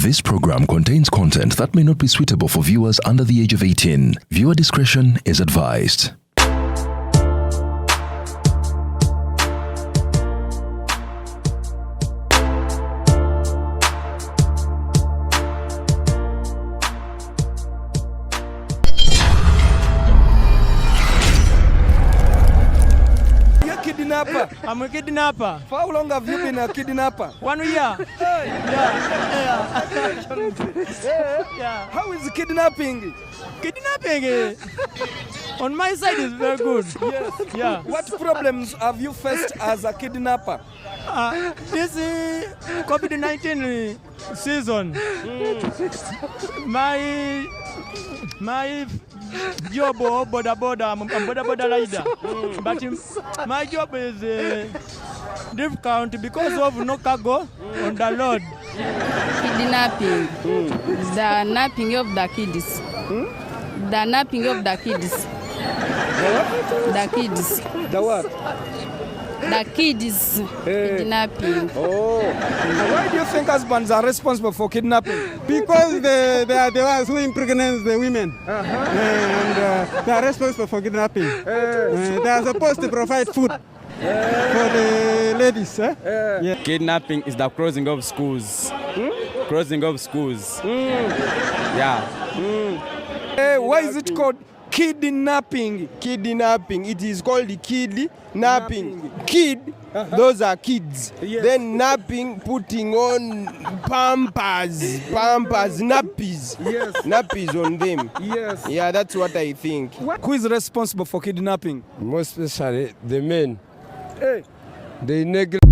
This program contains content that may not be suitable for viewers under the age of 18. Viewer discretion is advised. I'm a kidnapper. For how long have you been a kidnapper? 1 year. Yeah. How is kidnapping? Kidnapping on my side is very good. Yes. Yeah. What problems have you faced as a kidnapper? This COVID-19 season. My job border, I'm border rider. But my job is difficult because of no cargo on the road. Kidnapping. The napping of the kids. The napping of the kids. The kids. The what? The kids. Kidnapping. Oh. Why do you think husbands are responsible for kidnapping? Because they are the ones who impregnate the women. And they are responsible for kidnapping. They are supposed to provide food for the ladies. Yeah. Kidnapping is the closing of schools. Closing of schools. Yeah. Why is it called kidnapping? Kidnapping. It is called the kidnapping. Kid, those are kids. Yes. Then napping, putting on pampers, nappies. Yes. Nappies on them. Yes. Yeah, that's what I think. Who is responsible for kidnapping? Most especially the men. Hey. They neglect.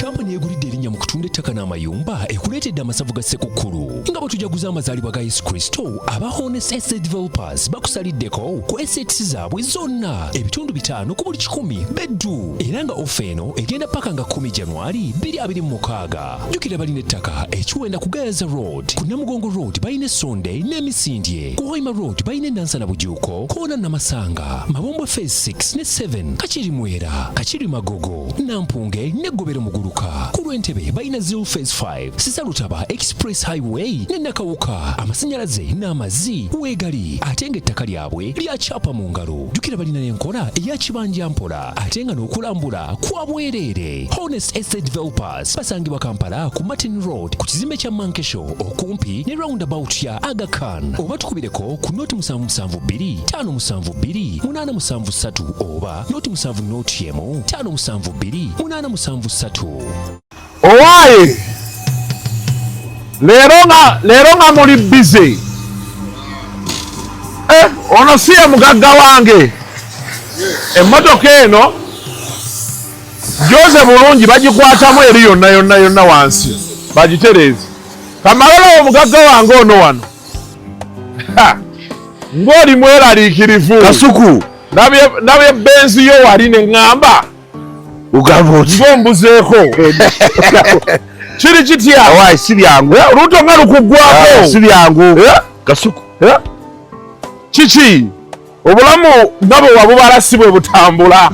Kampani egulidde erinnya mu kutunda ettaka n'amayumba ekuleetedde amasavu ga Ssekukkulu nga bwe tujaguza amazaalibwa ga Yesu Kristo aba Honest Estate Developers bakusaliddeko ku assets zaabwe zonna ebitundu 5 ku buli 100 beddu era nga ofa eno egenda paka nga 10 January 2026. Jjukira balina ettaka ekiwenda ku Gayaza Road, ku Namugongo Road balina Essonde n'Emisindye, ku Hoima Road balina Nansana Bujuuko, Koona Namasanga, Mabombwe Phase 6 ne 7, Kachiri Mwera, Kachiri Magogo, Nampunge ne Gobero Muguluka. Ku Lwentebe balina 0 Phase 5, Sisarutaba Express Highway ne Nakawuka, amasannyalaze n'amazzi weegali ate ng'ettaka lyabwe lyakyapa mu ngalo. Jjukira balina n'enkola eya kibanja mpola ate nga n'okulambula kwa bwereere. Honest Estate Developers basangibwa Kampala ku Martin Road ku kizimbe kya Mankesho okumpi ne roundabout ya Aga Khan, oba tukubireko ku noti 772 572 873 oba noti 7 572 873. Owaye lero nga muli busy. Ono siye mugagga wange. Emmotoka eno Jose bulungi bagikwatamu eri yonna wansi bagitereze. Kamalalo omugagga wange ono wano. Ng'oli mweraliikirivu. Kasuku. Nabye benzi yo wali ne ŋŋamba. Ugavoti. Ngombuzeeko. Kiri kitya? Awaye si byangu. Oluuto nga lukuggwako. Si byangu. Kasuku. Kiki? Obulamu nga bwe wabubala si bwe butambula.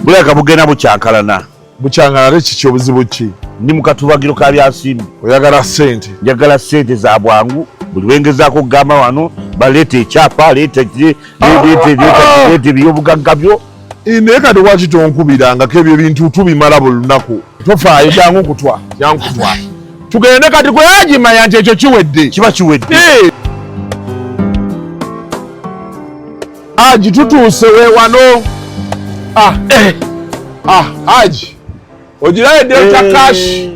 Buleka bugenda bukyankalana. Bukyankalana kiki obuzibu ki? Ndi mu katubagiro ka byasimbi. Oyagala ssente? Njagala ssente za bwangu. Buli wengezaako okugamba wano baleeta ekyapa, leeta ebyobugagga byo. Naye kati lwaki tonkubirangako ebyo bintu tubimala buli lunaku? Tofaayo jangu kutwa. Tugende kati gwe yagimanya nti ekyo kiwedde. Kiba kiwedde. Aji tutuuse weewano. Aji ogirayo Delta Cash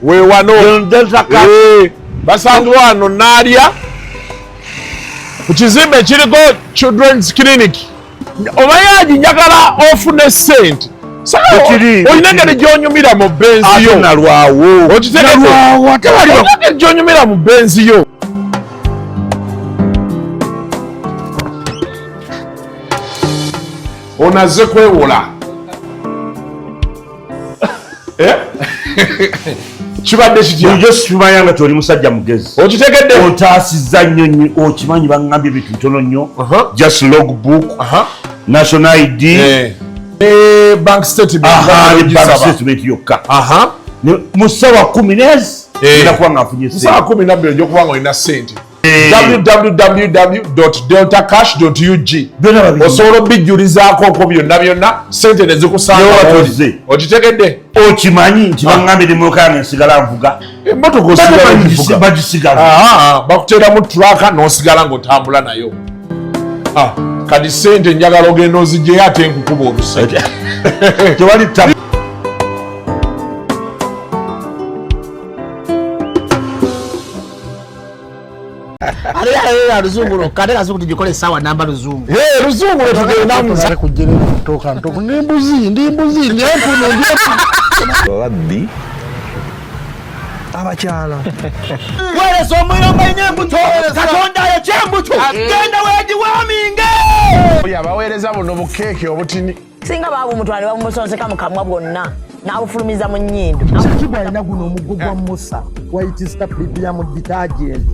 weewano. Delta Cash. Basangibwa wano Naalya ku kizimbe ekiriko Children's Clinic. Obayaji njagala ofune ssente. Olina engeri gy'onyumira mu benzi yo. Ate nalwawo. Okitegeeza ate waliwo engeri gy'onyumira mu benzi yo. Onazze kwewola. Kibadde kitya? Njo sikimanya nga toli musajja mugezi. Okitegedde? Otaasizza nnyo okimanyi baŋŋambye ebintu bitono nnyo. Just logbook. National ID. bank statement bank statement yokka musawa 10 nezi ndakuwa ngafunye musawa 12 njokuba nga olina ssente www.deltacash.ug osobola obijjulizaako okwo byonna ssente ne zikusanga okitegedde okimanyi nti baŋŋambye demokanga nsigala nvuga emmotoka bagisigaza bakuteeramu turaka n'osigala ng'otambula nayo kati ssente njagala ogenda ozigyeyo ate nkukuba oluseke tewali luzungu kale kazi kuti jikole sawa namba luzungu luzungu tugenda muza kujere kutoka ntoko ndimbuzi ndempuno babbi abakyala wale so mwiro mbenye mbuto katonda ya chembuto genda weji waminge yabaweereza buno bukeeke obutini singa babu mutwale bamusonseka mukamwa bwonna n'abufulumiza mu nnyindo kibwa alina guno omuggo gwa musa wayitista bibiya mu detergent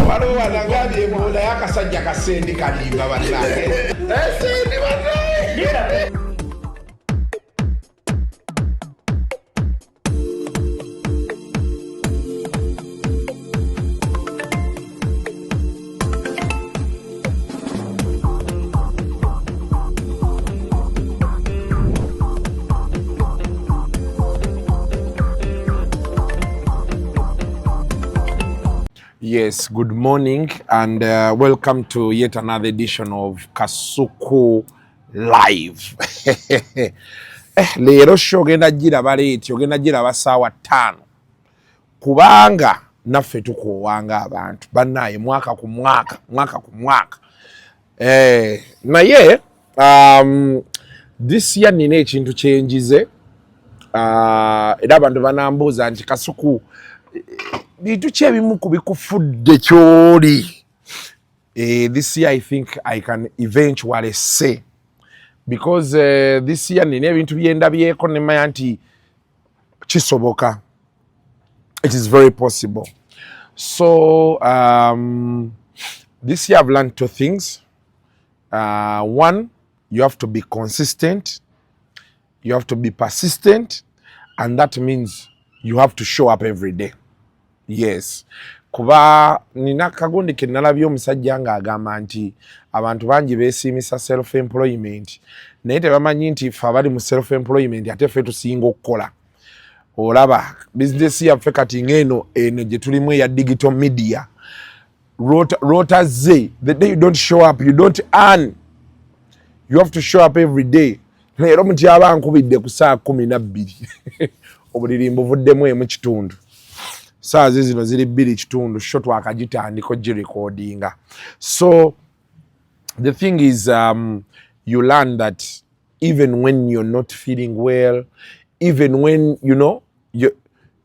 waliwo wanagambye ebola y'akasajja kasendi kalimba bannange esendi bannange. Yes, good morning and welcome to yet another edition of Kasuku Live. Leero show ogenda giraba leeti, ogenda giraba ssaawa 5 kubanga naffe tukuwanga abantu bannaye mwaka ku mwaka. Naye this year nina ekintu kyenjize era abantu banambuuza nti Kasuku bintu ki ebimu kubikufudde kyoli. This year I think I can eventually say because this year nina ebintu byendabyeko nemanya nti kisoboka. It is very possible. So this year I've learned 2 things. One, you have to be consistent, you have to be persistent, and that means you have to show up every day. Yes. Kuba nina kagundi ke nalabye omusajja nga agamba nti abantu bangi beesimisa self employment naye tebamanyi nti ffe abali mu self employment ate ffe tusinga okukola. Olaba business yaffe kati ng'eno gye tulimu eya digital media rota ze the day you don't show up you don't earn. You have to show up every day. Leero muti aba nkubidde ku saa 12 obulirimbo buvuddemu emu kitundu. Saa zino ziri 2 kitundu sho twakagitandiko girecordinga. So the thing is you learn that even when you're not feeling well, even when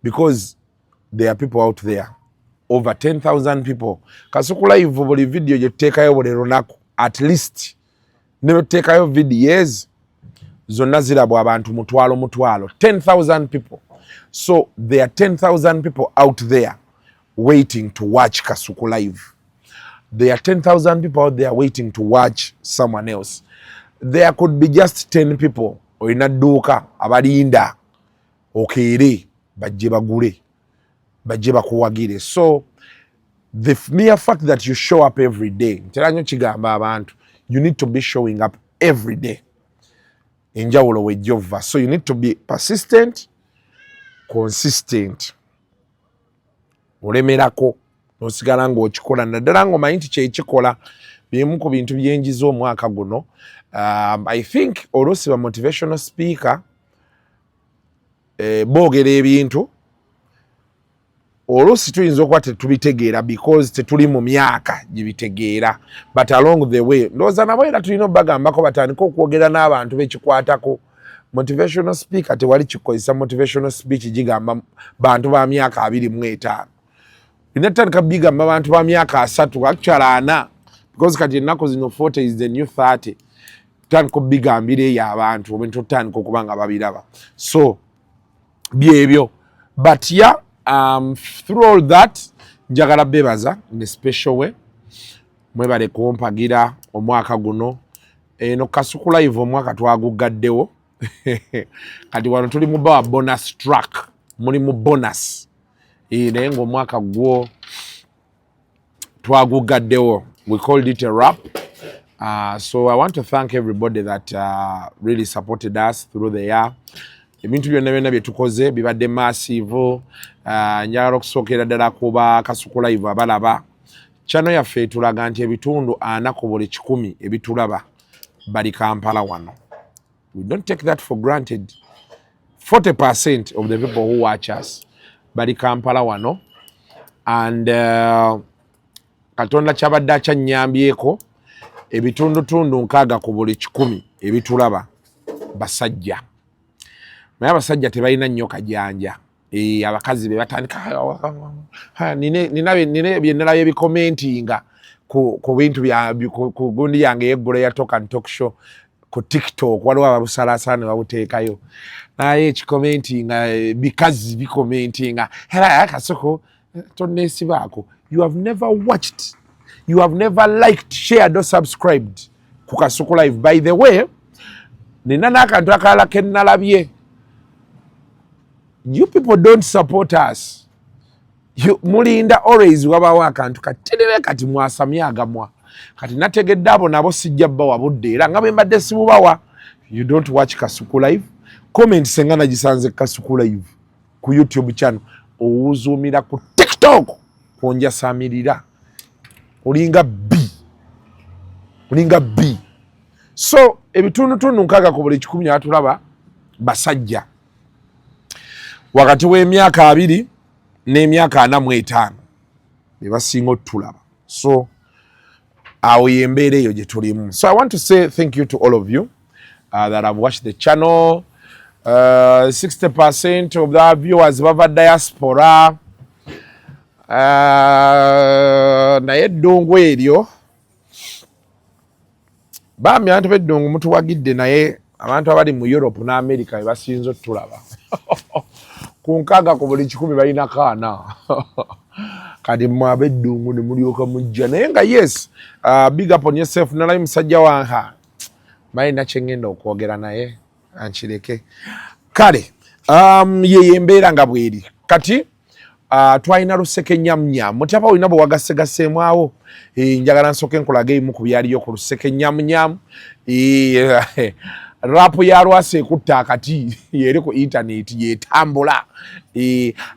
because there are people out there, over 10,000 people. Kasuku Live buli video gye tuteekayo buli lunaku at least ne tuteekayo videos zonna zirabwa abantu mutwalo 10,000 people. So there are 10,000 people out there waiting to watch Kasuku Live. There are 10,000 people out there waiting to watch someone else. There could be just 10 people oyina dduuka abalinda okeere bajje bagule bajje bakuwagire. So the mere fact that you show up every day, ntera nnyo kigamba abantu, you need to be showing up every day. Enjawulo wejjova. So you need to be persistent, consistent. Olemerako nosigala ng'okikola naddala ng'omanyi nti kyekikola bimu ku bintu byenjiza omwaka guno. I think oluusi ba motivational speaker boogera ebintu oluusi tuyinza okuba tetubitegeera because tetuli mu myaka gibitegeera, but along the way ndowooza nabo era tulina obbagambako batandika okwogera n'abantu bekikwatako. Motivational speaker tewali kikozesa motivational speech gigamba bantu ba myaka 25. Inatandika bigamba bantu ba myaka 3 actually 4 because kati ennaku zino 40 is the new 30. Tandika bigambira eyo abantu obintu tandika okubanga babiraba. So byebyo, but yeah, through all that njagala bebaza in a special way mwebale kumpagira omwaka guno eno Kasuku Live omwaka twagugaddewo kati wano tuli mu bawa bonus track muli mu bonus naye ng'omwaka gwo twagugaddewo. We called it a wrap. So I want to thank everybody that really supported us through the year. Ebintu byonna byonna bye tukoze bibadde massive. Njagala okusookera ddala kuba Kasuku Live abalaba. Channel yaffe tulaga nti ebitundu 4 ku buli 100 ebitulaba bali Kampala wano. We don't take that for granted. 40% of the people who watch us bali Kampala wano. And Katonda kyabadde akyanyambyeko ebitundu 6 ku buli 100 ebitulaba basajja. Naye abasajja tebalina nnyo kajanja. Abakazi be batandika nina byenalayo ebikomentinga ku bintu ku gundi yange yeggula ya Talk and Talk Show ku TikTok waliwo ababusalaasala ne babuteekayo naye ekikomentinga bikazi bikomentinga Kasuku tonneesibaako. You have never watched, you have never liked, shared or subscribed ku Kasuku Live. By the way, nina n'akantu akalala ke nnalabye. You people don't support us. Mulinda always wabawo akantu katerere kati mwasamya agamwa. Kati nategedde abo nabo sijja bawa budde era nga bwe mbadde sibubawa. You don't watch Kasuku Live. Comment sengana gisanze Kasuku Live ku YouTube channel. Owuzumira ku TikTok konja samirira. Olinga B. So ebitundu 6 ku buli 10 atulaba basajja. Wakati w'emyaka 2 n'emyaka 45 be basinga otulaba. So awo yembeera eyo gye tulimu. So I want to say thank you to all of you that have watched the channel. 60% of the viewers bava diaspora. Naye eddungu eryo bambi abantu b'eddungu mutuwagidde naye abantu abali mu Europe n'America be basinze otulaba. Ku 6 ku buli 10 balina kaana. Kati mmwe ab'eddungu ne mulyoka mujja naye nga yes, big up on yourself. Nalayi musajja wange balina kye ngenda okwogera naye ankireke. Kale ye embeera nga bweri kati twalina luseke nyamnyam mutyapa olina bwe wagasegaseemu awo. Njagala nsooke nkulaga emu ku byaliyo ku luseke nyamnyam. Rapu ya Rwase ekutta akati yeri ku internet yetambula.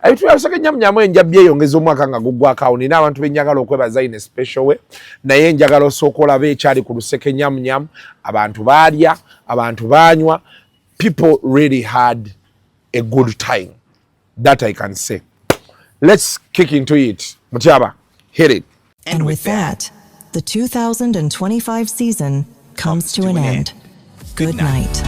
Abitu ya luseke nyamnyam enja byeyongeza omwaka nga guggwako. Nina abantu benjagala okwebaza in a special way. Naye njagala osooka olabe ekyali ku luseke nyamnyam. Abantu baalya, abantu banywa. People really had a good time. That I can say. Let's kick into it. Mutyaba, hit it. And with that, the 2025 season comes to an end. Good night.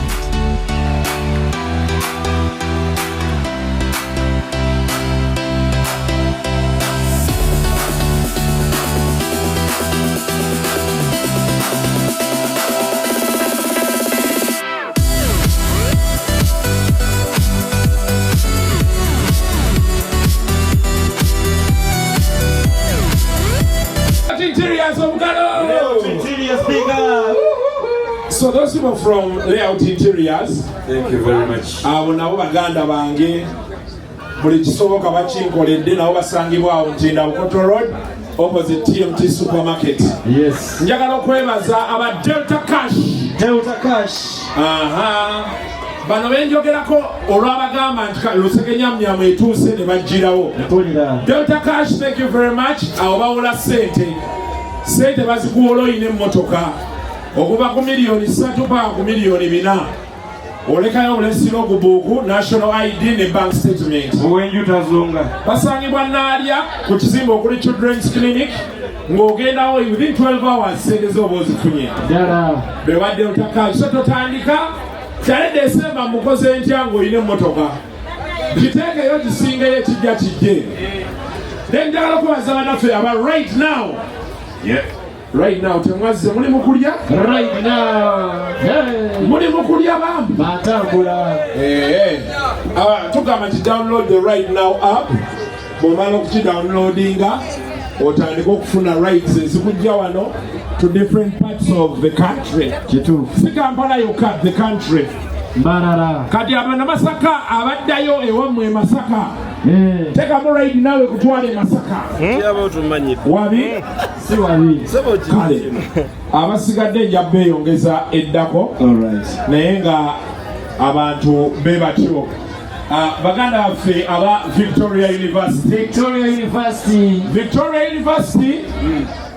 So those people from Layout Interiors, thank you very much. Nabo baganda bange buli kisoboka bakinkoledde nabo basangibwa awo Ntinda Bukoto Road opposite TMT supermarket. Yes. Njagala okwebaza aba Delta Cash. Bano benjogerako olwabagamba nti luseke nyamnyamu etuuse ne bagirawo. Delta Cash, thank you very much. Awo bawula sente bazikuwola oyina emmotoka okuva ku miliyoni 3 paka ku miliyoni 4. Olekayo olesiro ogubuuku national ID ne bank statement. Owenju tazunga. Basangibwa Naalya ku kizimbe okuli Children's Clinic ng'ogendawo within 12 hours sente zo oba ozifunye. Bewa Delta Cash. So totandika kyali December mukoze ntya ng'olina emmotoka. Kiteekeyo kisingeyo kijja kijje. Then njagala okubaza bannaffe aba right now. Yeah. Right now, temwaze muli mukulya? Right now. Hey. Muli mukulya bambi? Batambula. Tugamba nti download the Right Now app. Bw'omala okukidownloadinga otandika okufuna rights ezikujja wano to different parts of the country. Kitu. Si Kampala yokka, the country. Mbarara. Kati abana Masaka abaddayo ewammwe Masaka. Teka mu ride nawe kutwale Masaka. Yaba tumanyi. Wabi Si wabi. Kale. Abasigadde njja beeyongeza eddako. Alright. Naye nga abantu bebatyo. Baganda baffe aba Victoria University. Victoria University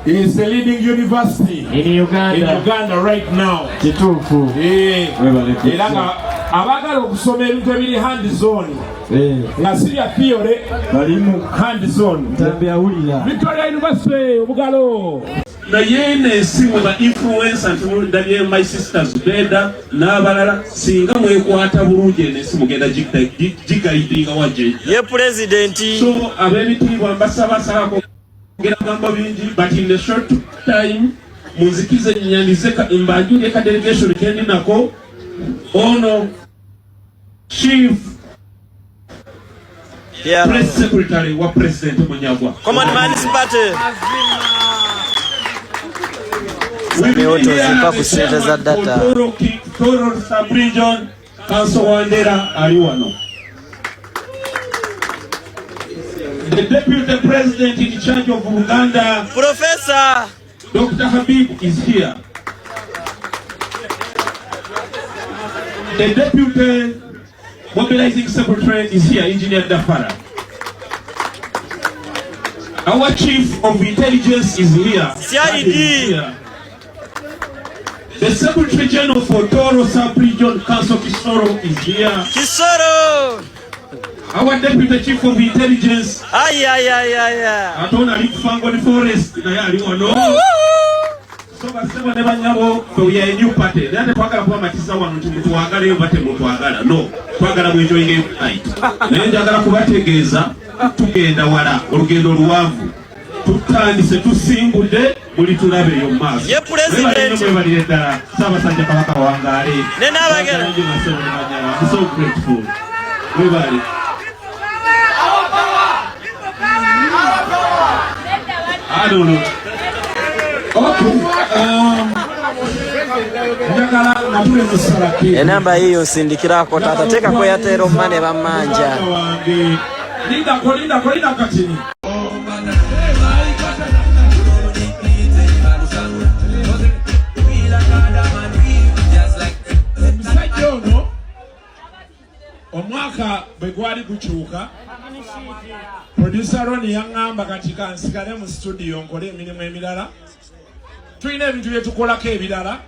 is the leading university in Uganda right now. Kituufu. Era nga abagala okusoma ebintu ebiri hand zone. Nga sirya theory balimu hand zone. Victoria University obugalo. naye n'esimu ba influencer ntuludabye my sisters beda n'abalala singa mwekwata bulungi n'esimu genda gigayidinga waje ye president so ab'ebitiibwa mbasabasabako genda gamba bingi but in the short time munzikize nyandize mbajulye ka delegation kendi nako ono chief press secretary wa president Munyagwa command man party Toro sub-region Council Wandera Ariwano. The Deputy President in charge of Uganda, Professor Dr. Habib, is here. The Deputy Mobilizing Secretary is here, Engineer Dafara. Our Chief of Intelligence is here. CID. The Secretary General for Toro Sub-Region Council Kisoro is here. Kisoro! Our Deputy Chief of Intelligence. Atona Fango the Forest. So basema ne banyabo we are a new party. Nande twagala kuba matiza wano tumutwagala yobate mutwagala. No. Twagala mu enjoying night. Naye njagala kubategeeza tugenda wala olugendo luwanvu. Tutandise tusimbudde buli tulabe yo maaso. Ye president mwebalire ddala Ssaabasajja Kabaka wangaale. Ne n'abagala. I'm so grateful. Mwebale. I don't know. Okay. Enamba hiyo sindikirako tata teka kwa yatero mane bamanja. Linda katini. Omwaka begwali kuchuka producer Ronnie yangamba katika nsigale mu studio nkole emirimu emirala tulina ebintu byetukolako ebirala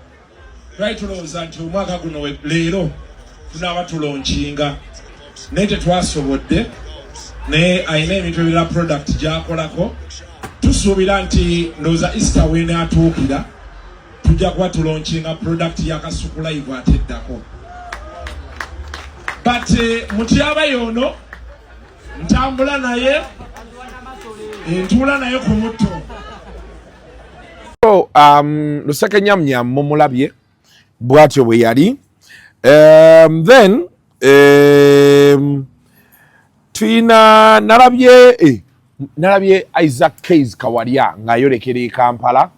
right tulowooza nti omwaka guno leero tunaaba tulonkinga naye tetwasobodde naye ayina ebintu ebirala product gyakolako tusuubira nti ndowooza Easter weenaatuukira tujja kuba tulonkinga product yakasuku live ate eddako but mutyaba yono ntambula naye ntuula naye ku mutto. So Luseke Nyamnyam mumulabye bwatyo bwe yali then tuyina nalabye Isaac Case Kawalya ng'ayolekera e Kampala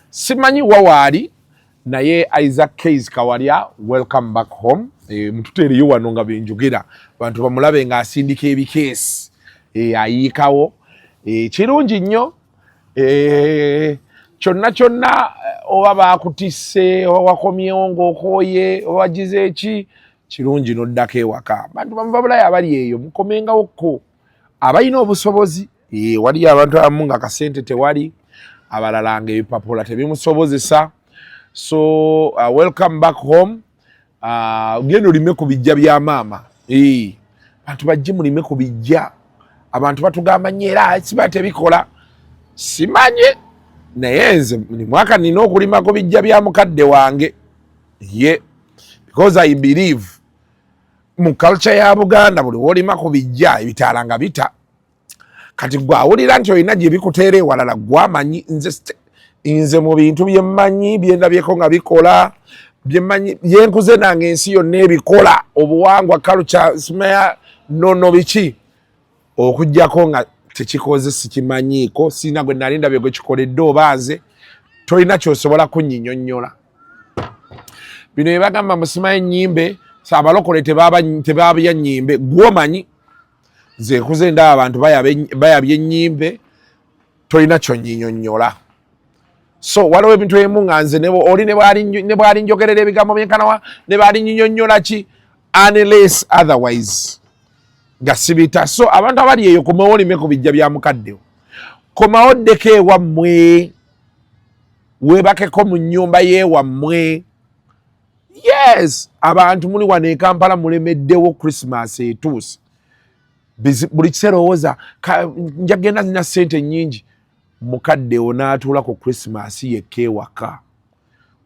simanyi wawaali naye Isaac Case Kawalya welcome back home. Mututereyo wano nga benjogera bantu bamulabe nga asindika ebikeesi ayiikawo kirungi nnyo kyonna oba baakutisse oba wakomyewo ng'okooye oba wagize eki kirungi n'oddako ewaka bantu bamuvabulayo abali eyo mukomengawokko abalina obusobozi waliyo abantu abamu nga akasente tewali abalala nga ebipapula tebimusobozesa so welcome back home. Genda olime ku bijja bya maama bantu bajje mulime ku bijja abantu batugamba nnyo era siba tebikola simanye naye nze buli mwaka nina okulima ku bijja bya mukadde wange because I believe mu culture ya Buganda buli wolima ku bijja ebitaala nga bita kati gwe awulira nti olina gye bikuteera ewalala gwamanyi nze mu bintu bye mmanyi byendabyeko nga bikola byenkuze nange ensi yonna ebikola obuwangwa culture simaya nono biki okujjako nga tekikoze sikimanyiiko sina gwe nali ndabye gwe kikoledde obanze tolina kyosobola kunyinyonnyola bino bye bagamba musimayo ennyimbe abalokole tebabya nnyimbe gwomanyi nze kuze ndaba abantu bayabye ennyimbe tolina kyonyinyonnyola so waliwo ebintu ebimu nga nze oli ne bwali njogerera ebigambo byenkanawa ne bali nyinyonnyola ki unless otherwise nga sibita so abantu abali eyo komawo olime ku bijja bya mukaddewo komawo ddeko ewammwe weebakeko mu nnyumba y'ewammwe yes abantu muli wano e Kampala mulemeddewo Christmas etuuse buli kiseera owooza njagenda zina ssente nnyingi mukaddewo n'atuula ku Christmas yekka ewaka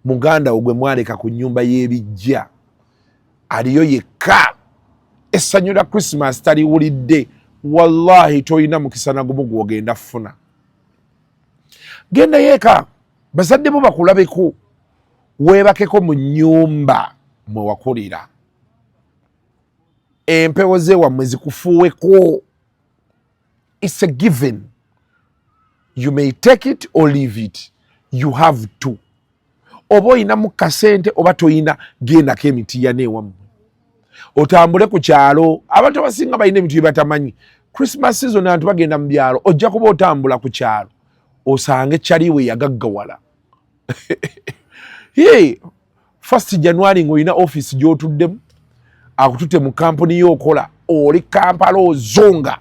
muganda we gwe mwaleka ku nnyumba y'ebijja aliyo yekka essanyu lya Christmas taliwulidde wallahi toyina mukisa na gumu gw'ogenda funa genda yeeka bazadde bo bakulabeko weebakeko mu nnyumba mwe wakulira empewo zeewammwe zikufuuweko it's a given you may take it or leave it you have to oba oyinamu kasente oba toyina gendako emitiya neewammwe otambule ku kyalo abantu abasinga balina ebintu bye batamanyi Christmas season abantu bagenda mu byalo ojja kuba otambula ku kyalo osange kyaliwe yagaggawala hey, 1st January ng'olina office gy'otuddemu akututte mu kampuni y'okola oli Kampala ozonga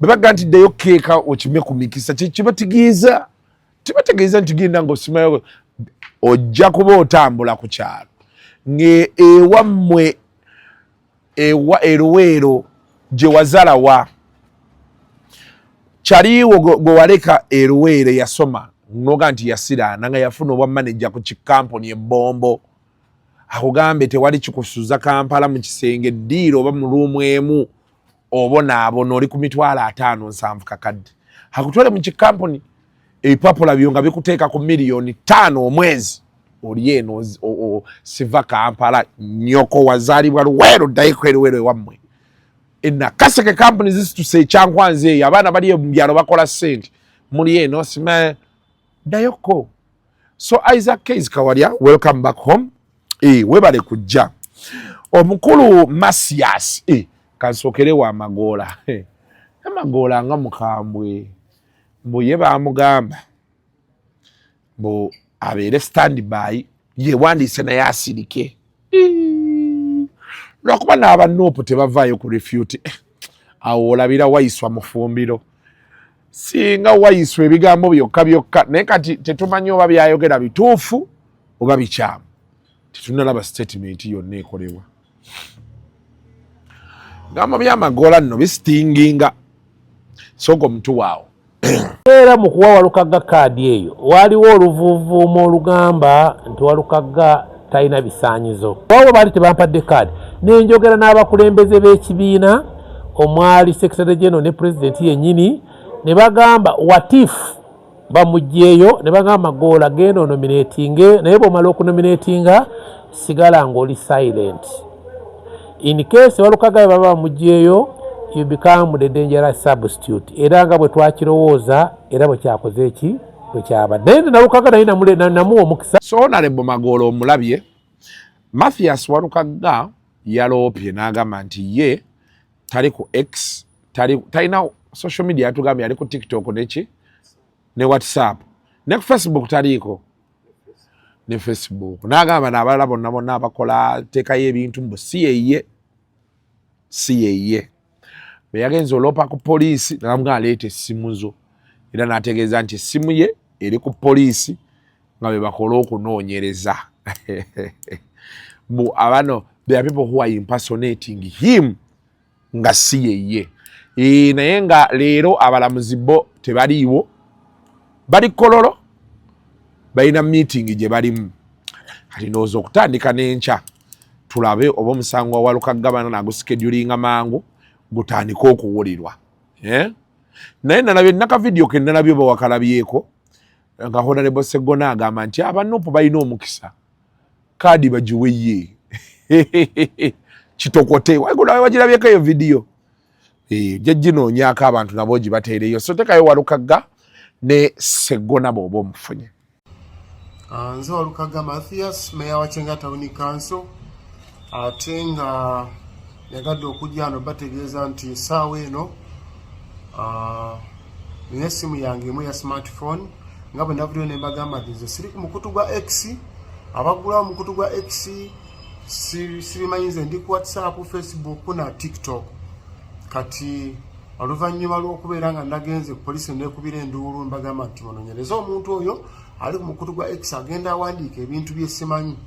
bebaga nti ddeyo keeka okime ku mikisa kibategeeza tibategeeza nti genda ng'osimayo ojja kuba otambula ku kyalo ng'ewammwe eruweero gye wazalawa kyaliwo gwe waleka eruweero yasoma noga nti yasiraana nga yafuna obwa manager ku kikampuni ebbombo akugambe tewali kikusuza Kampala mu kisenge ddiiro oba mu luumu emu obonaabona oli ku mitwalo 5-7 kakadde akutwale mu kikampuni ebipapula byo nga bikuteeka ku miliyoni 5 omwezi oli eno siva Kampala nyoko wazaalibwa Luweero ddayiko eruweero ewammwe enakaseke kampuni zisituse ekyankwanzi eyo abaana bali mu byalo bakola ssente muli eno simaye dayoko so Isaac Case Kawalya welcome back home webale kujja omukulu Masias kansokere wa Magoola Magoola nga mukambwe mbuye bamugamba mbu abeere standby yewandiise naye asirike lwakuba n'abanoopu tebavaayo ku refute awo olabira wayiswa mu fumbiro singa wayiswa ebigambo byokka naye kati tetumanyi oba byayogera bituufu oba bikyamu tetunalaba statement yonna ekolebwa gamba by'Amagoola nno bisitinginga sooka omuntu waawo era mu kuwa Walukagga kaadi eyo waliwo oluvuuvuumo olugamba nti Walukagga talina bisaanyizo wabo baali tebampadde kaadi nenjogera n'abakulembeze b'ekibiina omwali Secretary General ne President yennyini ne bagamba watifu bamugyeyo ne bagamba Magoola genda onominatinge naye bw'omala okunominatinga sigala ng'oli silent in case Walukagga baba bamugyeyo you become the dangerous substitute era nga bwe twakirowooza era bwe kyakoze eki bwe kyabadde naye Walukagga naye namuwa omukisa so Honorable Magoola omulabye Mathias Walukagga yaloopye n'agamba nti ye tali ku X talina social media yatugambye ali ku TikTok neki ne WhatsApp ne ku Facebook taliiko ne Facebook n'agamba n'abalala bonna abakola teekayo ebintu mbu si yeye bwe yagenza oloopa ku poliisi n'amugamba aleeta essimu zo era n'ategeeza nti essimu ye eri ku poliisi nga be bakola okunoonyereza mbu abano there are people who are impersonating him nga si yeye naye nga leero abalamuzi bo tebaliiwo bali Kololo balina meeting gye balimu kati ndowooza okutandika n'enkya tulabe oba omusango wa Walukagga bana naguschedulinga mangu gutandika okuwulirwa naye nalabye naka video ke nalabye bawakalabyeko nga Honorable Sseggona agamba nti abanoopu balina omukisa kaadi bagiwe ye kitokote wagirabyeko eyo video gyeginoonyaako abantu nabo gibateereyo so tekayo Walukagga ne Sseggona bw'oba omufunye nze Walukagga Mathias meya wa Kyenga Town Council ate nga yagadde okujja wano bategeeza nti essaawa eno nina essimu yange emu ya smartphone nga bwe navuddeyo ne mbagamba nti nze siri ku mukutu gwa X abagulawo mukutu gwa X sirimanyi nze ndi ku WhatsApp, Facebook na TikTok. Kati oluvannyuma lw'okubeera nga nagenze poliisi neekubira enduulu mbagamba nti munonyereze omuntu oyo ali ku mukutu gwa X agenda awandiika ebintu bye simanyi.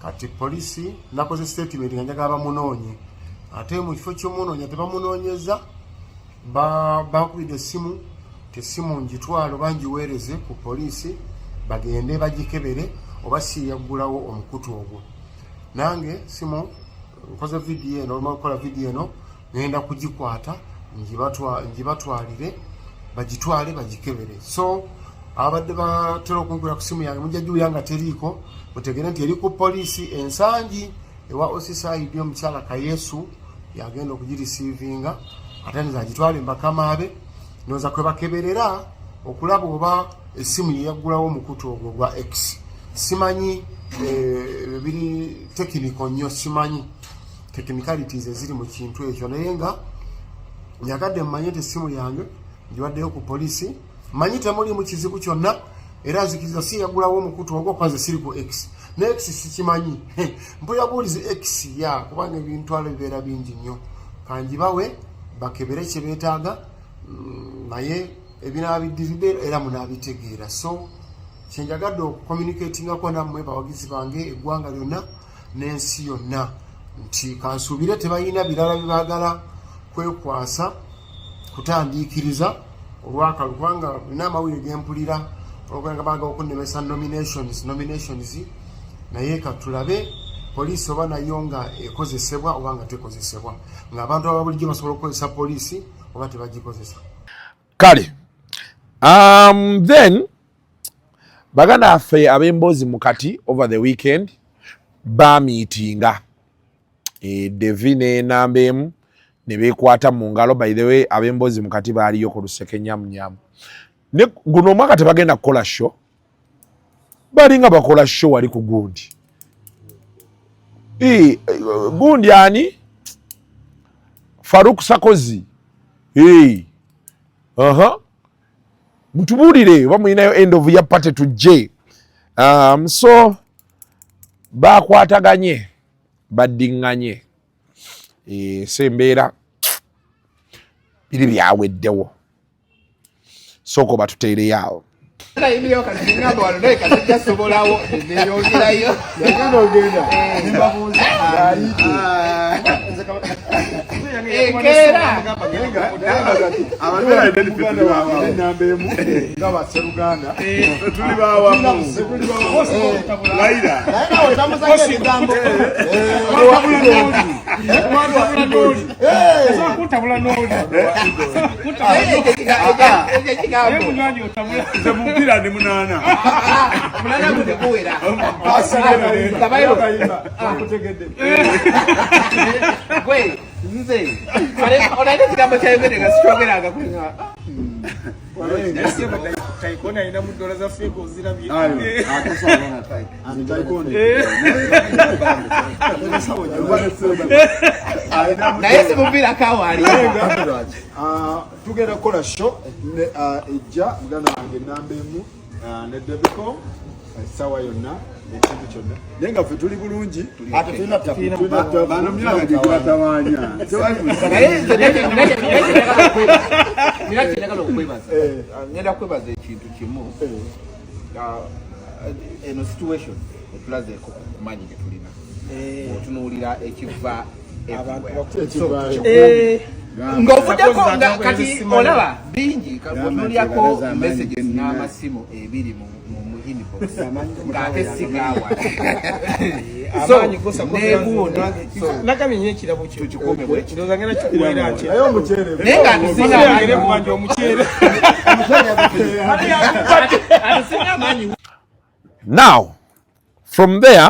Kati poliisi nakoze statement nga njagala bamunoonye ate mu kifo ky'omunoonya tebamunoonyeza bakubidde essimu tessimu ngitwalo bangiweereze ku poliisi bagende bagikebere oba si yaggulawo omukutu ogwo. Nange simu nkoze vidiyo eno olumala okukola vidiyo eno ngenda kugikwata ngibatwalire bagitwale bagikebere. So abadde batera okunkubira ku simu yange mujja giwulira nga teriiko mutegere nti eri ku poliisi ensangi ewa osisaidi omukyala Kayesu yagenda okugirisiivinga ate nizagitwale mbakamaabe noza kwe bakeberera okulaba oba essimu yeyaggulawo omukutu ogwo gwa X. Simanyi biri tekiniko nnyo, simanyi technicalities eziri mu kintu ekyo, naye nga nyagadde mmanye nti essimu yange ngiwaddeyo ku poliisi manyi temuli mu kizibu kyonna era azikiriza si yaggulawo omukutu ogwo kwanze siri ku X ne X sikimanyi mpuyabuulizi X ya kubanga ebintwalo bibeera bingi nnyo kangibawe bakebere kye beetaaga naye ebinaabidiridde era munaabitegeera. So kyenjagadde okucommunicatingako nammwe bawagizi bange eggwanga lyonna n'ensi yonna nti kansuubire tebalina birala bibaagala kwekwasa kutandiikiriza olwakalu kubanga bina amawulire gempulira olwokubanga baagala okunnemesa nominations naye katulabe poliisi oba nayo nga ekozesebwa oba nga tekozesebwa ng'abantu aba bulijjo basobola okukozesa poliisi oba tebagikozesa. Kale then baganda affe ab'emboozi mukati over the weekend bamiitinga Devi ne namba emu ne beekwata mu ngalo. By the way ab'emboozi mukati baaliyo ku luseke nyamunyamu ne guno omwaka tebagenda kukola show balinga bakola show wali ku gundi gundi ani Faruk Sakozi mutubuulire oba mulinayo end of year party tujje. So bakwataganye baddiŋŋanye sembeera biri byaweddewo soko batuteereyo awo. Mpira ni munana. Munana bude kuwera. Tabayo. Gwe, nze. Onaide kigambo kya yogere nga sikyogera agakwinga. Taikona ina mudola za feko zirabye. Naye se mupira kawali. Tugenda kola show ejja muganda wange namba emu ne Debiko sawa yonna ekintu kyonna naye nga ffe tuli bulungi bano myaka gyetubatamanya ngenda kwebaza ekintu kimu eno situation etulazeeko kumanyi getulina otunuulira ekiva ng'ovuddeko nga kati olaba bingi otunuulyako messages n'amasimu ebiri mu inbox ng'ate sigaawa nakamenye ekirabo tukikuume bwe kirowooza ngenda kikuwaira ati naye omuceere naye nga atusinga kubanja omuceere Now from there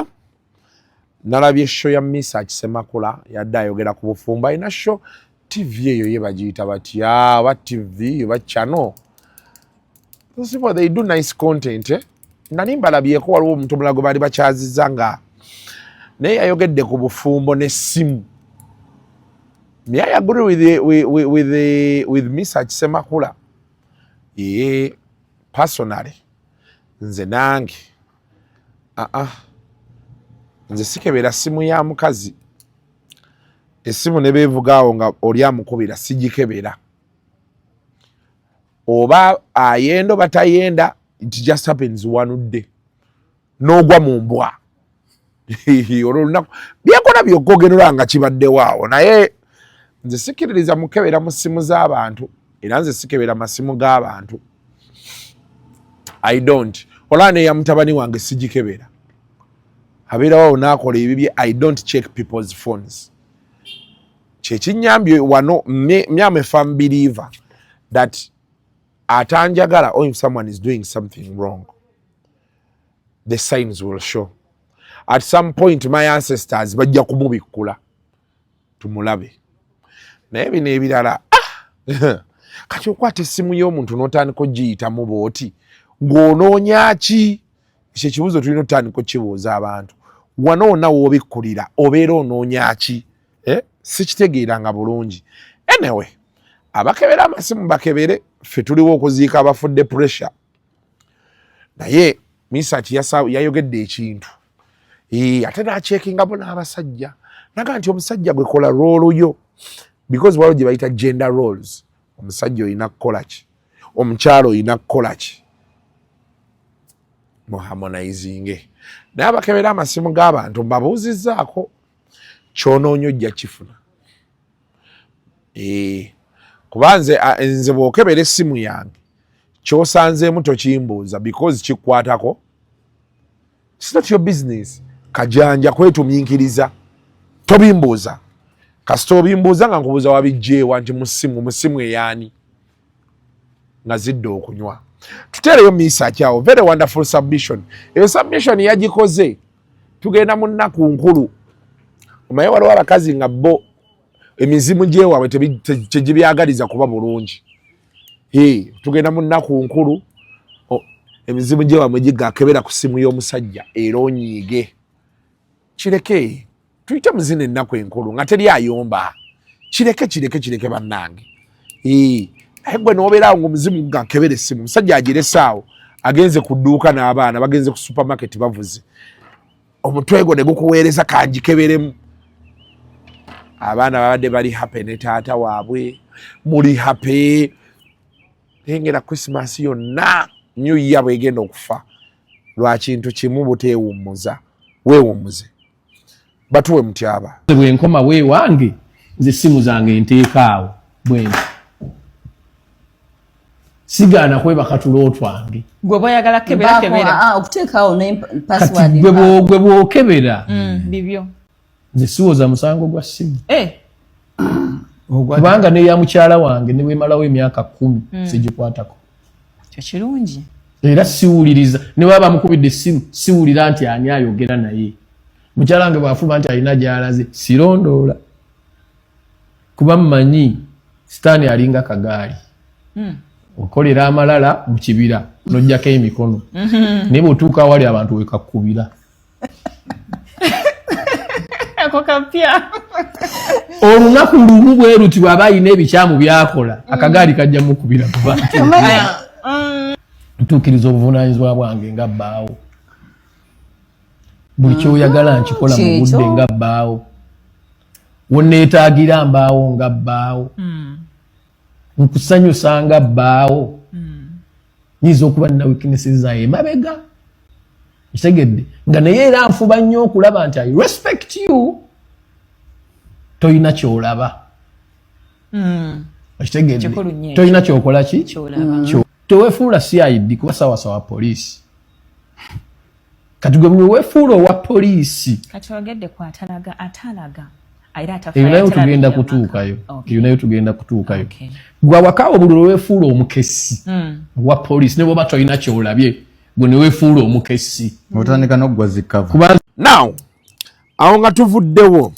nalabye show ya Misa Kisemakula yadde ayogera ku bufumbo ina show TV eyo ye bagiyita batya ba TV ba channel. Those people they do nice content. Nga nimbalabyeko waliwo omuntu omulago baali bakyazizza nga naye yayogedde ku bufumbo n'essimu. May I agree with Miss Semakula? Personally, nze nange nze sikebera simu ya mukazi. Essimu ne beevugaawo nga oli amukubira sigikebera. Oba ayenda oba tayenda, it just happens wanudde. N'ogwa mu mbwa. Olwo byakola byokwogerera nga kibadde waawo. Naye nze sikiririza mukebera mu ssimu z'abantu. Era nze sikebera masimu g'abantu. I don't. Olane ya mutabani wange sigikebera. Abeerawo n'akola ebibye. I don't check people's phones. Kyekinyambye wano I'm a firm believer that atanjagala or if someone is doing something wrong, the signs will show. At some point my ancestors bajja kumubikula tumulabe. Naye bino ebirala kati okwata essimu y'omuntu n'otandika ogiyitamu bw'oti ng'onoonya ki? Ekyo ekibuuzo tulina otandika okukibuuza abantu. Wanoona w'obikkulira obeera onoonya ki? Sikitegeeranga bulungi. Anyway, abakebera amasimu bakebere, ffe tuliwo okuziika abafudde pressure. Naye Misaki yayogedde ekintu. Ate n'akyekingabo n'abasajja. Naga nti omusajja gwe kola roolo yo. Because waliwo gye bayita gender roles. Omusajja olina kukola ki? Omukyalo olina kukola ki? Muharmonizing. Naye abakebera amasimu g'abantu mbabuuzizzaako ky'onoonya ojja kifuna. Kubanze nze bw'okebera essimu yange ky'osanzeemu tokimbuuza because kikwatako. It's not your business. Kajanja kwetumiikiriza. Tobimbuuza. Kasita obimbuuza nga nkubuuza wabijjeewa nti mu ssimu eyaani nga zidde okunywa. Tuteereyo Misaki awo. Very wonderful submission. Eyo submission yagikoze tugenda mu nnaku nkulu. Omaye waliwo abakazi nga bo emizimu gy'ewaabwe tegibyagaliza kuba bulungi. Tugenda mu nnaku nkulu emizimu gy'ewaabwe gigakebera ku ssimu y'omusajja era onyiige. Kireke tuyite muzina ennaku enkulu nga teri ayomba. Kireke bannange. Naye gwe n'obeerawo ng'omuzimu gakebera essimu. Omusajja agiresaawo agenze ku dduuka n'abaana bagenze ku supermarket bavuze. Omutwe gwo ne gukuweereza kanjikeberemu. Abaana babadde bali happy ne taata waabwe. Muli happy. Engera Christmas yonna New Year bwegenda okufa. Lwa kintu kimu buteewummuza. Weewummuze. Batuwe mutyaba. Bwe nkoma weewange nze essimu zange nteekaawo bwenti. Sigaana kwebaka tulo twange. Gwe boyagala kebera. Okuteekaawo ne password. Gwe bw'okebera. Bibyo. Nze siwoza musango gwa ssimu. Kubanga ne ya mukyala wange ne wemalawo emyaka 10 sigikwatako. Kyo kirungi. Era siwuliriza. Ne baba mukubidde essimu siwulira nti ani ayogera naye. Mukyala wange bw'afuluma nti alina gy'alaze sirondoola. Kuba mmanyi sitaani alinga kagaali. Okolera amalala mu kibira n'ojjako emikono. Naye bw'otuuka awali abantu wekakubira. Olunaku lumu bwe luti bw'aba alina ebikyamu by'akola akagaali kajja mukubira ku bantu. Ntuukiriza obuvunaanyizibwa bwange nga bbaawo. Buli kyoyagala nkikola mu budde nga bbaawo. Wonneetaagira mbaawo nga bbaawo. Nkusanyusa nga bbaawo. Nyiza okuba nina weaknesses zange emabega. Kitegedde nga naye era nfuba nnyo okulaba nti I respect you. Toyina kyolaba. Kitegedde toyina kyokola ki? Toweefuula CID kuba sawasawa poliisi. Kati gwe weefuula owa poliisi. Kati ogedde ku atalaga. Eyo nayo tugenda kutuukayo. Gwe awaka obululu weefuula omukessi owa poliisi ne bw'oba toyina kyolabye gwe ne weefuula omukessi. Otandika n'oggwa zikkavu. Now, awo nga tuvuddewo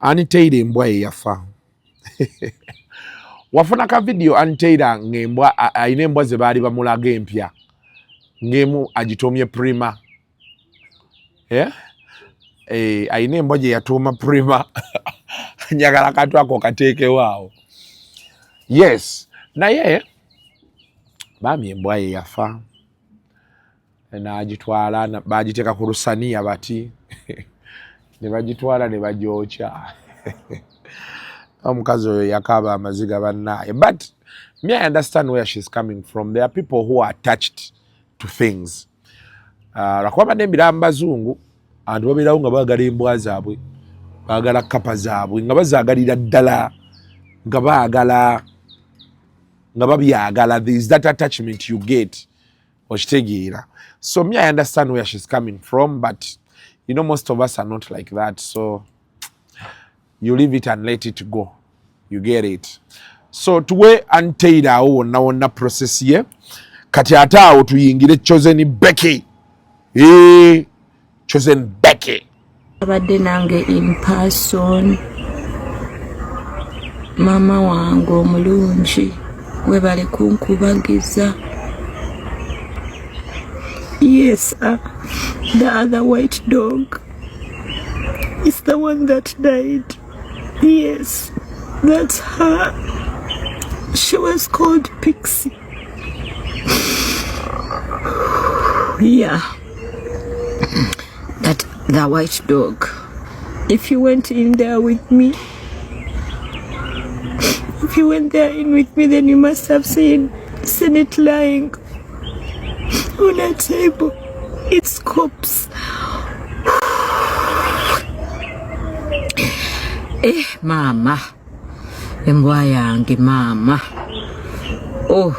Anitaire embwa eyafa. Wafuna ka video Anitaire ng'embwa ayina embwa ze baali bamulaga empya. Ng'emu agitomye prima. ayina embwa gye yatuuma Prima njagala kantu ako kateekewo awo. Yes, naye baami embwa ye yafa n'agitwala bagiteeka ku lusaniya bati ne bagitwala ne bagyokya. Omukazi oyo yakaaba amaziga bannaaye. But me, I understand where she's coming from. There are people who are attached to things. Lwakuba n'emirambo bazungu abantu babeerawo nga baagala embwa zaabwe, baagala kapa zaabwe nga bazaagalira ddala, nga baagala nga babyagala. There is that attachment you get. Okitegeera. So me, I understand where she's coming from, but you know, most of us are not like that. So you leave it and let it go. You get it. So tuwe anteida awo wonna process ye. Kati ate awo tuyingire chosen Becky. Chosen Becky. Abadde nange in person. Mama wange omulungi webale kunkubagiza. Yes, the other white dog is the one that died. Yes, that's her. She was called Pixie. Yeah, that the white dog. If you went in there with me, then you must have seen it lying on a table. It's corpse. Mama. Embwa yange mama. Oh.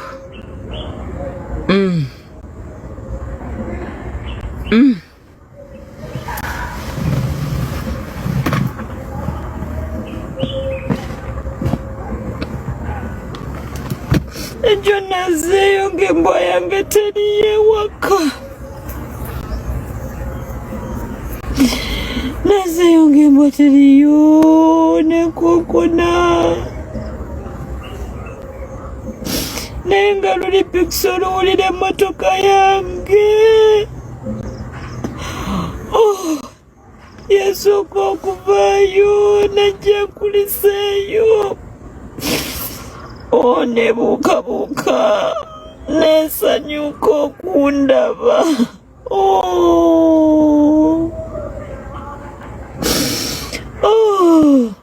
Ejo nazeyo ng'embwa yange teriyo ewaka. Nazeyo ng'embwa teriyo nekokona. Naye nga luli Pixie oluwulira emmotoka yange. Oh, yasooka okuvaayo najja nkuliseeyo. Oh, nebuukabuuka nesanyuka okundaba. Oh. Oh.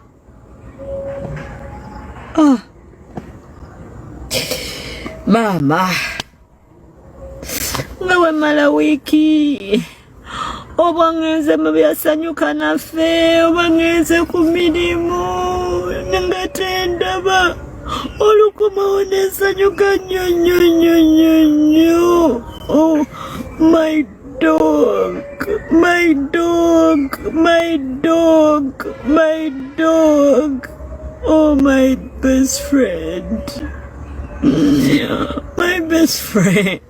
Ah. Mama. Nga wemala wiiki. Oba ngenze mu byasanyuka naffe, oba ngenze ku mirimu nga tendaba. Olukomawo nesanyuka nnyo. Oh, my dog. Oh, my best friend. Yeah, my best friend.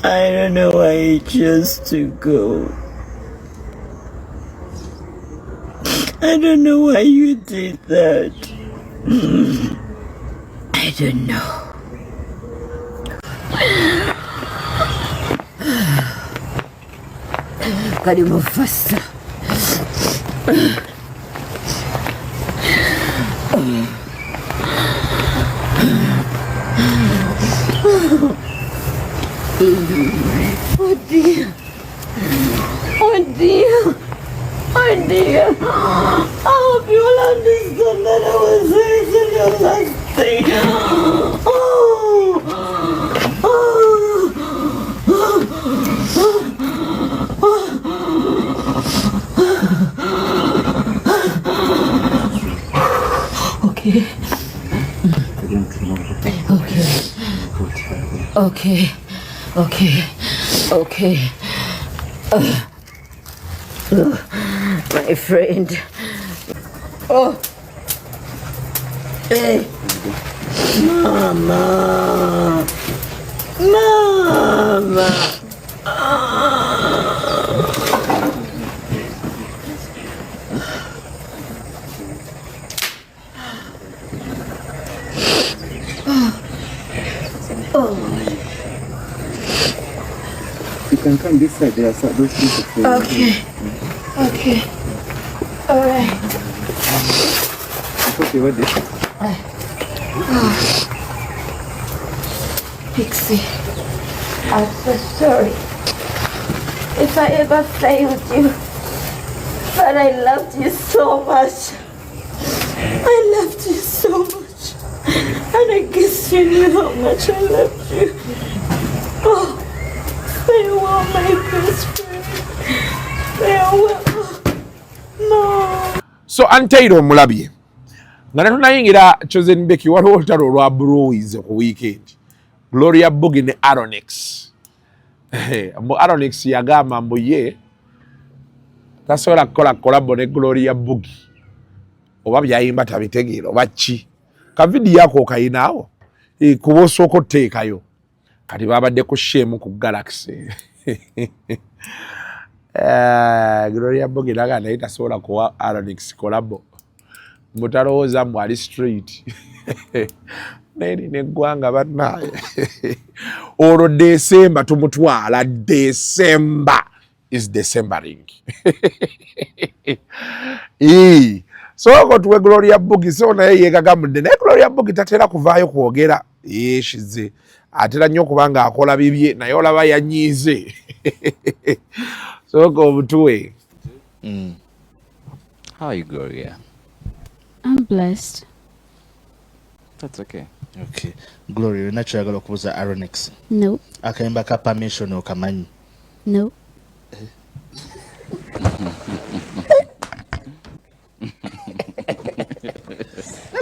I don't know why he chose to go. I don't know why you did that. I don't know. Gotta move faster. Oh dear. I hope you will understand that I was saying your last thing. Okay. My friend. Oh. Hey. Mama. can come this side. There are those people. Okay. Okay. All right. Okay, what this? Pixie, I'm so sorry if I ever failed you, but I loved you so much. I loved you so much, and I guess you knew how much I loved you. Oh, farewell, my best friend. Farewell. No. So Antairo mulabye. Nga tunayingira Chosen Becky waliwo olutalo olwa Breweries ku weekend. Gloria Bugi ne Aronix. Mbu Aronix yagamba mbu ye tasobola kukola kolabo ne Gloria Bugi. Oba byayimba tabitegeera oba ki. Ka video yako kayinaawo. Kuba osooka otteekayo. Kati babadde ku shame ku Galaxy. Gloria Bugi naga naye tasobola kuwa Aronix kolabo. Mutalowooza mbu ali straight. Neri neggwanga bannaye. Olwo December tumutwala. December is Decembering. So tuwe Gloria Bugi so naye yeegagambudde naye Gloria Bugi tatera kuvaayo kwogera yeeshize atera nnyo kubanga akola bibye naye olaba yanyiize. Soko obutuwe. How are you, Gloria? I'm blessed. That's okay. Okay. Gloria, you're not going to close the Aronix? No. I came back up permission or command? No.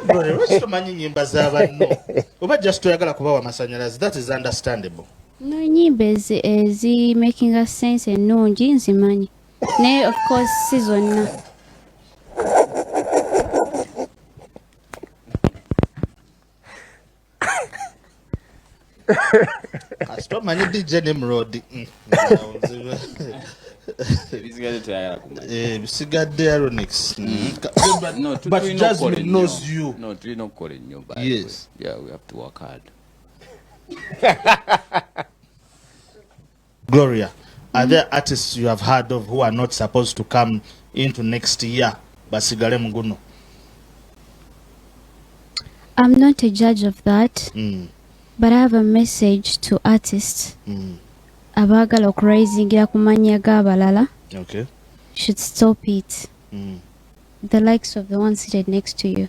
Gloria, what's the money in Bazava? No. But just to Agalakuba Masanaras, that is understandable. No, nyimbe is making us sense and no jeans money. Ne, of course, season na. I stop my DJ name road. Cigar Aronix. No, but Jasmine knows you. No, we're not calling you. Yes. Yeah, we have to work hard. Gloria, are there artists you have heard of who are not supposed to come into next year? Basigale Muguno. I'm not a judge of that, but I have a message to artists. Abagala okurayizingira kumanya g'abalala. Okay. Should stop it. The likes of the one seated next to you.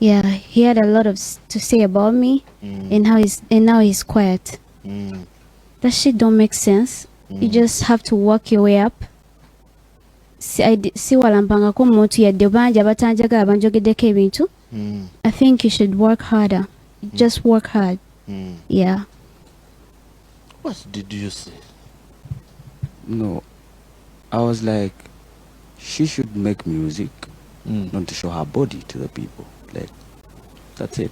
Yeah, he had a lot of to say about me, and now he's quiet. That shit don't make sense. You just have to work your way up. Si walampanga ko muntu yadde banja batanjagala banjogeddeko ebintu. I think you should work harder. Just work hard. Yeah. What did you say? No, I was like, she should make music, not to show her body to the people. Like, that's it.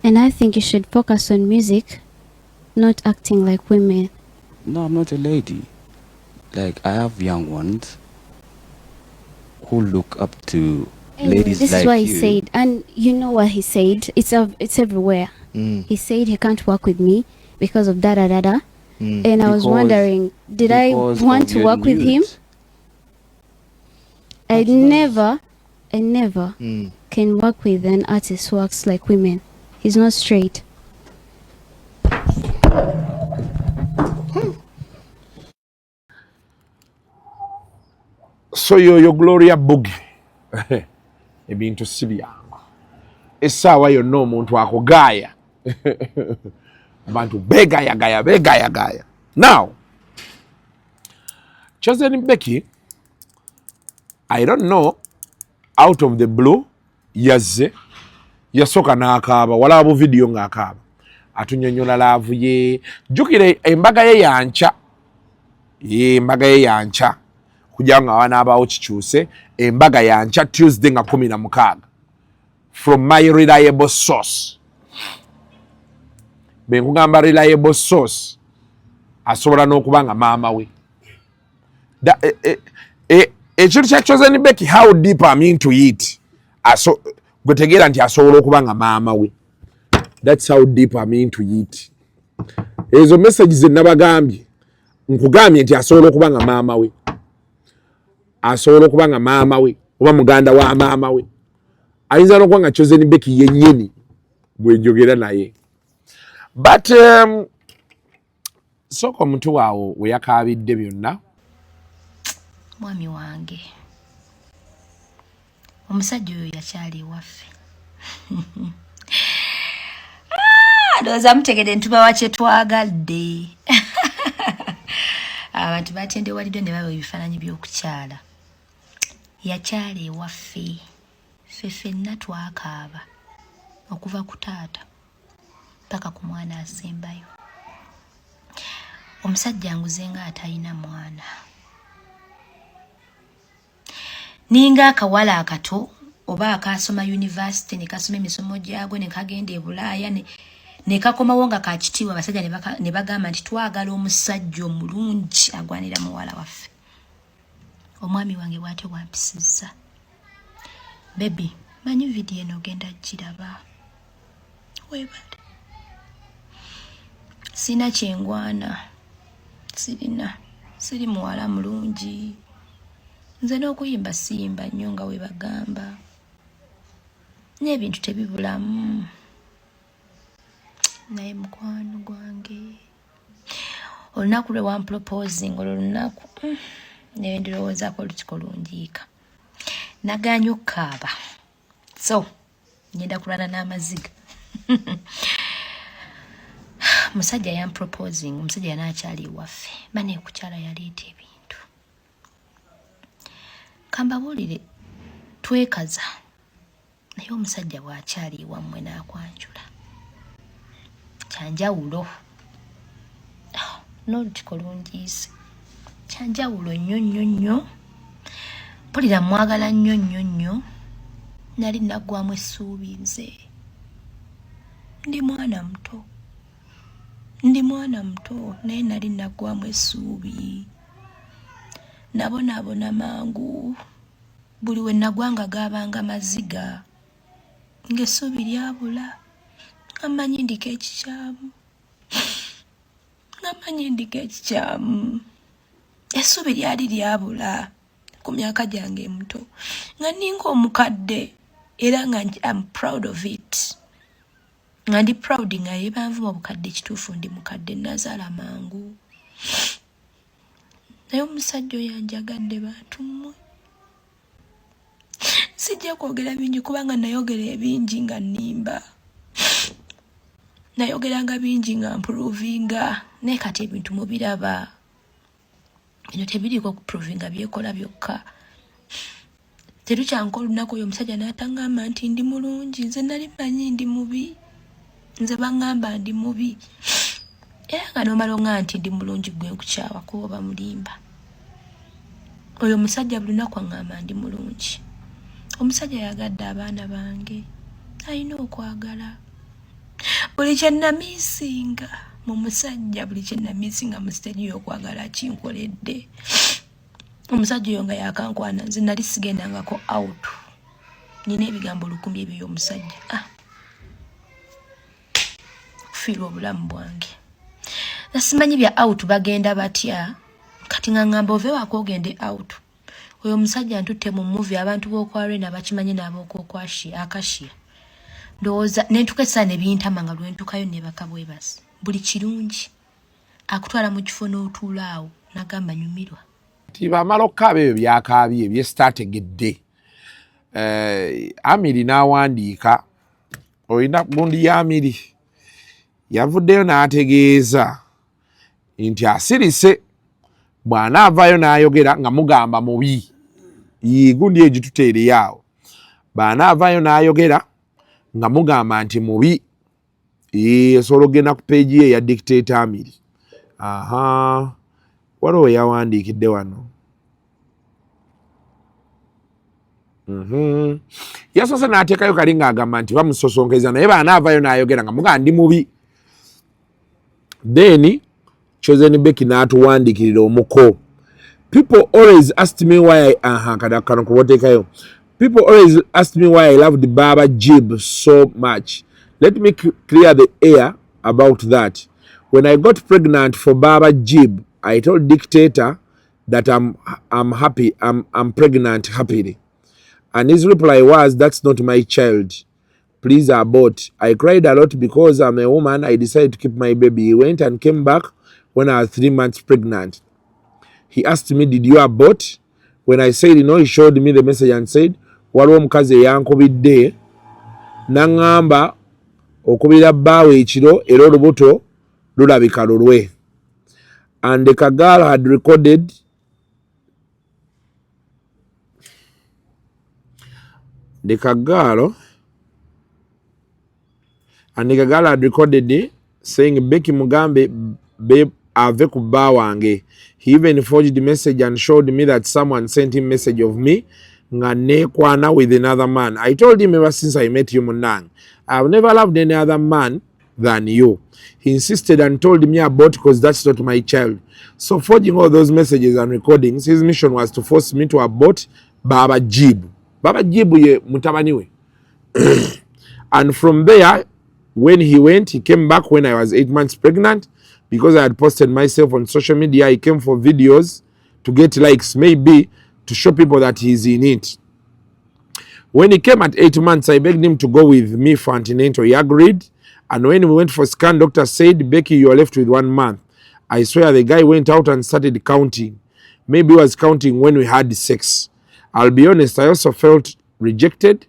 And I think you should focus on music, not acting like women. No, I'm not a lady. Like, I have young ones who look up to ladies This like is what he you. said, and you know what he said. It's everywhere. He said he can't work with me because of da da da da. And I was wondering, did I want to work with him? I never can work with an artist who acts like women. He's not straight. So yo Gloria Bugi. Ebintu sibyangu. Essaawa yonna omuntu akugaya. Abantu begaya. Now, Chosen Becky, I don't know, out of the blue, yazze, yasoka n'akaaba, walaabo video ng'akaaba. Atunyonyola laavu ye. Jjukire embaga ye yanca. Embaga ye yanca. Kujja nga wanaabaawo kikyuse. Embaga yanca Tuesday nga 16. From my reliable source. Benkugamba reliable source. Asobola n'okuba nga maama we. Ekintu kya Chosen Becky, how deep I'm into it. Gwetegeera nti asobola okuba nga maama we. That's how deep I'm into it. ezo messages nabagambye nkugambye nti asobola okuba nga maama we asobola okuba nga maama we oba muganda wa maama we ayinza n'okuba nga Chosen Becky yennyini bwenjogera naye but soko omuntu waawo we yakaabidde byonna mwami wange omusajja oyo yakyali ewaffe ndowooza mutegedde ntubawa kye twagadde abantu batendewaliddwe ne baba ebifaananyi by'okukyala yakyali ewaffe ffe ffenna twakaaba okuva ku taata paka ku mwana asembayo omusajja nguze nga atalina mwana ninga akawala akato oba akasoma university ne kasoma emisomo gyago ne kagenda e Bulaaya ne kakomawo nga kakitiibwa abasajja ne bagamba nti twagala omusajja omulungi agwanira muwala waffe omwami wange bw'atyo bwampisizza baby manyi vidiyo eno ogenda giraba webale sina kyengwana siri muwala mulungi nze n'okuyimba siyimba nnyo nga we bagamba n'ebintu tebibulamu naye mukwano gwange olunaku lwe wamproposing olwo lunaku naye ndirowoozaako olutuko lungiika naganye okukaaba so ngenda kulwana n'amaziga musajja yamproposing omusajja yanaakyali ewaffe bane kukyala yaleeta ebintu kambabuulire twekaza naye omusajja bw'akyali ewammwe n'akwanjula kyanjawulo n'olutuko lungiise kyanjawulo nnyo nnyo nnyo mpulira mwagala nnyo nnyo nnyo nali naggwamu essuubi nze ndi mwana muto naye nali naggwamu essuubi nabonaabona mangu buli we nagwanga gaabanga maziga ng'essuubi lyabula ngamanyi ndiko ekikyamu essuubi lyali lyabula ku myaka gyange emuto nga ninga omukadde era nga I'm proud of it nga ndi proud nga yebanvuma obukadde kituufu ndi mukadde nazaala mangu naye omusajja oyo anjagadde bantu mmwe sijja kwogera bingi kubanga nayogera ebingi nga nnimba nayogeranga bingi nga mpuruvinga naye kati ebintu mubiraba bino tebiriiko kupuruvinga byekola byokka terukyanka olunaku oyo omusajja n'atangamba nti ndi mulungi nze nali manyi ndi mubi nze baŋŋamba ndi mubi era nga nomala oŋŋamba nti ndi mulungi gwe nkukyawa kuba oba mulimba oyo omusajja buli lunaku aŋŋamba ndi mulungi omusajja yagadde abaana bange alina okwagala buli kye namiisinga mu musajja buli kye namiisinga mu siteegi y'okwagala kinkoledde omusajja oyo nga yakankwana nze nali sigendangako out nina ebigambo 100 ebyo y'omusajja kufiirwa obulamu bwange nasimanyi bya out bagenda batya kati nga ngamba ove waakogende out oyo omusajja ntutte mu movie abantu b'okwarena bakimanyi n'ab'okwakashia akashia ndowooza nentukesa ne bintama nga lwentukayo ne bakabwebasi buli kirungi akutwala mu kifo n'otuula awo nagamba nyumirwa tibamala okukaaba ebyo byakaabye byesitaategedde Amiri n'awandiika olina gundi ya Amiri yavuddeyo n'ategeeza nti asirise bw'anaavaayo n'ayogera nga mugamba mubi gundi eyo gituteereyo awo bw'anaavaayo n'ayogera nga mugamba nti mubi osobola okugenda ku peegi ye ya Dikteta Amiri waliwo yawandiikidde wano yasoose n'ateekayo kali ng'agamba nti bamusosonkeza naye bw'anaavaayo n'ayogera nga mugamba ndi mubi then Chosen Becky n'atuwandiikirira omuko people always asked me why kano kuboteekayo people always asked me why I loved Baba Jib so much. Let me clear the air about that. When I got pregnant for Baba Jib, I told Dikteta that I'm happy, I'm pregnant happily. And his reply was, that's not my child. Please abort. I cried a lot because I'm a woman. I decided to keep my baby. He went and came back when I was 3 months pregnant. He asked me, did you abort? When I said no, he showed me the message and said, waliwo omukazi eyankubidde n'aŋŋamba okubira bbaawe ekiro era olubuto lulabika lulwe. And the girl had recorded saying Becky Mugambe babe ave ku bba wange. He even forged the message and showed me that someone sent him message of me nga nekwana with another man. I told him ever since I met you Munang, I've never loved any other man than you. He insisted and told me about because that's not my child. So forging all those messages and recordings, his mission was to force me to abort Baba Jib. Baba Jib ye mutabaniwe. And from there, when he went, he came back when I was 8 months pregnant. Because I had posted myself on social media, he came for videos to get likes, maybe to show people that he's in it. When he came at 8 months, I begged him to go with me for antenatal. He agreed. And when we went for scan, doctor said, Becky, you are left with 1 month. I swear the guy went out and started counting. Maybe he was counting when we had sex. I'll be honest, I also felt rejected.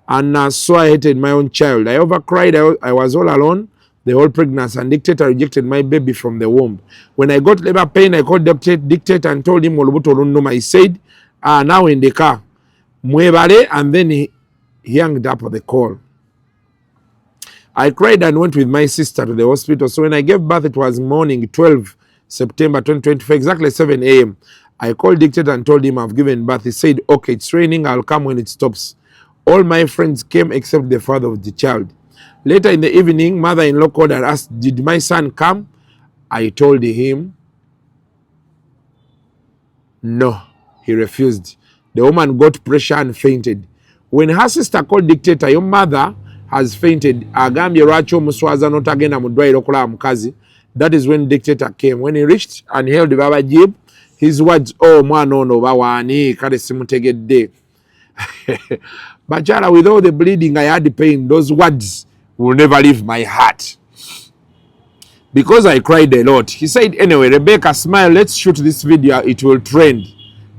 And so I hated my own child. I overcried. I was all alone the whole pregnancy, and Dikteta rejected my baby from the womb. When I got labor pain, I called Dikteta and told him Olubuto Lunduma. He said, now in the car. Mwebale, and then he hung up the call. I cried and went with my sister to the hospital. So when I gave birth, it was morning, 12 September 2024, exactly 7 a.m. I called Dikteta and told him I've given birth. He said, okay, it's raining. I'll come when it stops. All my friends came except the father of the child. Later in the evening, mother-in-law called and asked, did my son come? I told him, no. He refused. The woman got pressure and fainted. When her sister called Dikteta, your mother has fainted. Agambye lwaki omuswaza n'otagenda mu ddwaliro okulaba mukazi. That is when Dikteta came. When he reached and held Baba Jib, his words, oh, mwana ono bawaani, kale simutegedde. Bachala, with all the bleeding, I had the pain. Those words will never leave my heart. Because I cried a lot. He said, anyway, Rebecca, smile. Let's shoot this video. It will trend.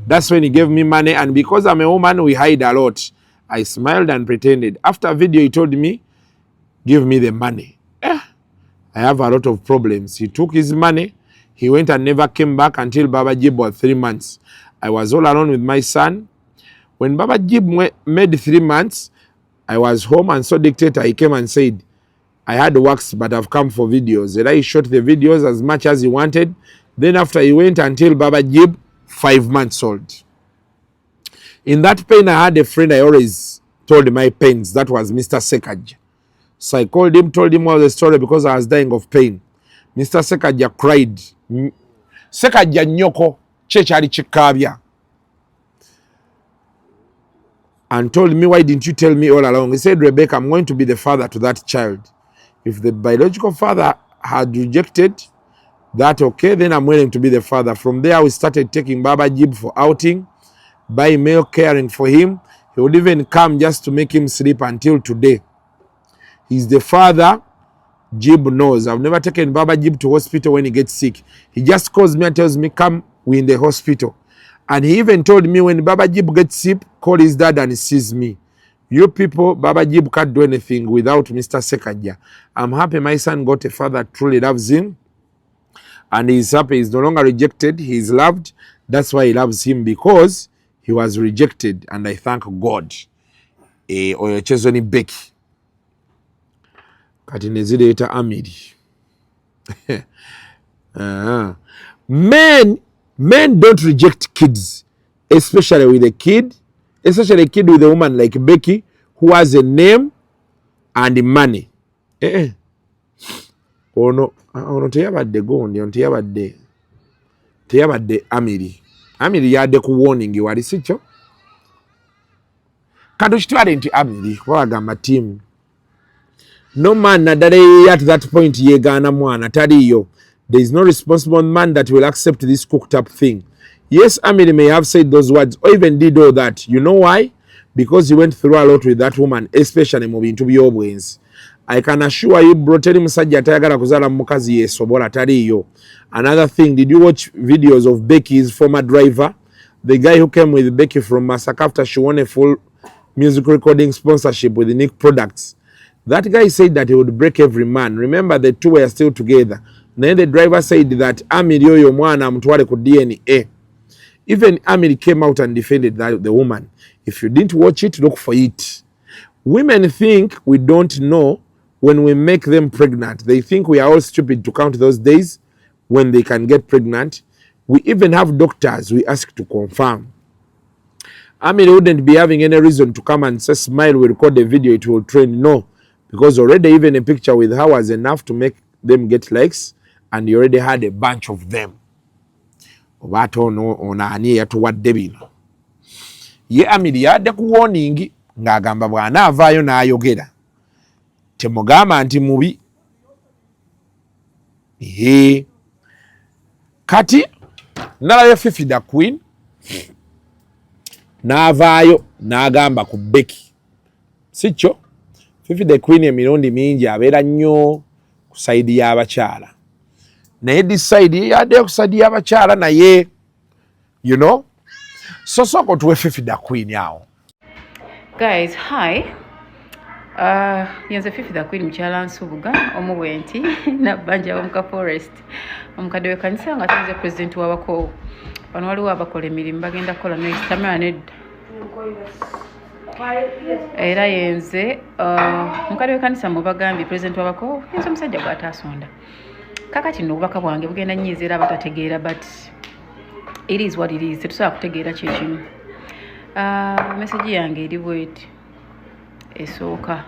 That's when he gave me money. And because I'm a woman, we hide a lot. I smiled and pretended. After video, he told me, give me the money. I have a lot of problems. He took his money. He went and never came back until Baba Jib was 3 months. I was all alone with my son. When Baba Jib made 3 months, I was home and saw Dikteta. He came and said, I had works, but I've come for videos. And I shot the videos as much as he wanted. Then after he went until Baba Jib, 5 months old. In that pain, I had a friend I always told my pains. That was Mr. Sekaj. So I called him, told him all the story because I was dying of pain. Mr. Sekaj cried. Sekaj nyoko, chechari chikabya. And told me, why didn't you tell me all along? He said, Rebecca, I'm going to be the father to that child. If the biological father had rejected that, okay, then I'm willing to be the father. From there, we started taking Baba Jib for outing, buying milk, caring for him. He would even come just to make him sleep until today. He's the father Jib knows. I've never taken Baba Jib to hospital when he gets sick. He just calls me and tells me, come, we're in the hospital. And he even told me when Baba Jib gets sick, call his dad and he sees me. You people, Baba Jib can't do anything without Mr. Sekajja. I'm happy my son got a father that truly loves him. And he's happy. He's no longer rejected. He's loved. That's why he loves him, because he was rejected. And I thank God. Oyechezoni Becky. Kati nezileta Amir. Men don't reject kids, especially with a kid with a woman like Becky who has a name and money. Ono teyabadde gondi, ono teyabadde Amir. Amir yadde ku warning wali sikyo. Kati kitwale nti Amir kuba bagamba team. No man nadale at that point yegana mwana taliyo. There is no responsible man that will accept this cooked up thing. Yes, Amir may have said those words or even did all that. You know why? Because he went through a lot with that woman, especially moving to your brains. I can assure you, bro, tell him sajja tayagala kuzala mukazi yesobola taliyo. Another thing, did you watch videos of Becky's former driver? The guy who came with Becky from Masaka after she won a full music recording sponsorship with the Nick Products. That guy said that he would break every man. Remember, the two were still together. Then the driver said that Amir yoyo mwana mtwale ku DNA. Even Amir came out and defended the woman. If you didn't watch it, look for it. Women think we don't know when we make them pregnant. They think we are all stupid to count those days when they can get pregnant. We even have doctors we ask to confirm. Amir wouldn't be having any reason to come and say, smile, we record a video, it will trend. No, because already even a picture with her was enough to make them get likes, and you already had a bunch of them. Obato no onani yatuwadde bino. Ye Amir yadde ku warning ng'agamba bwana avaayo n'ayogera. Temugamba nti mubi. Kati nalayo Fifi the Queen n'avaayo n'agamba ku Becky. Sicho Fifi the Queen emirundi mingi abeera nnyo ku side y'abakyala. Naye this side yadde ku side y'abakyala naye, you know. So tuwe Fifi the Queen yawo. Guys, hi. Yenze Fifi the Queen mchala nsubuga omubwenti na banja omuka forest. Omukadde we kanisa nga tuze president wabako. Bano waliwo abakola emirimu bagenda kola no istamera ned. Era yenze omukadde we kanisa mubagambi president wabako yenze omusajja gwatasonda. Kakati no bubaka bwange bugenda nnyizera batategeera, but it is what it is. Tetusobola kutegeera kyekimu. Message yange eri bweti esooka.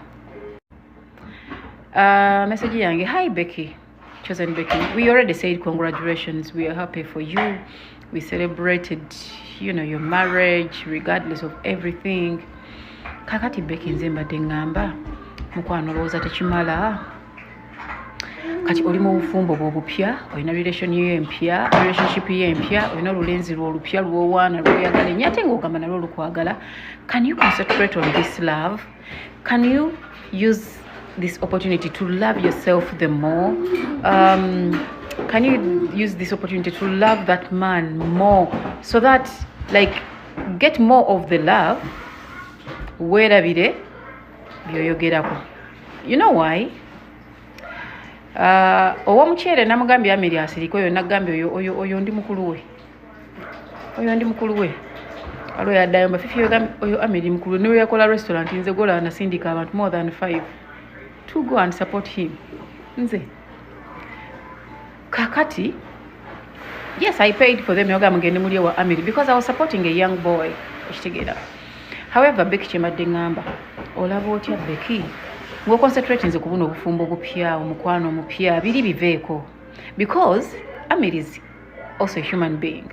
Message yange, hi Becky, chosen Becky. We already said congratulations. We are happy for you. We celebrated, you know, your marriage regardless of everything. Kakati Becky nze mbadde ngamba mukwano lowooza tekimala. Kati oli mu bufumbo bw'obupya, olina relationship ye empya, olina olulenzi lw'olupya lw'owaana lw'oyagala ennyo ate ng'ogamba nalwo lukwagala. Can you concentrate on this love? Can you use this opportunity to love yourself the more? Can you use this opportunity to love that man more so that, like, get more of the love? Werabire byoyogerako. You know why? Owa mukyere namugambye Amir asiriko yo nagambye oyo ndi mukulu we. Oyo ndi mukulu we. Alo yaddayo mba Fifi oyo Amir mukulu niwe yakola restaurant nze gola nasindika abantu more than 5 to go and support him. Nze. Kakati, yes, I paid for them yoga mugende muli wa Amir because I was supporting a young boy. Okitegera. However, Becky chemadde ngamba olaba otya Becky go concentrate nze kubuna obufumbo obupya omukwano omupya biri biveeko, because Amir is also a human being.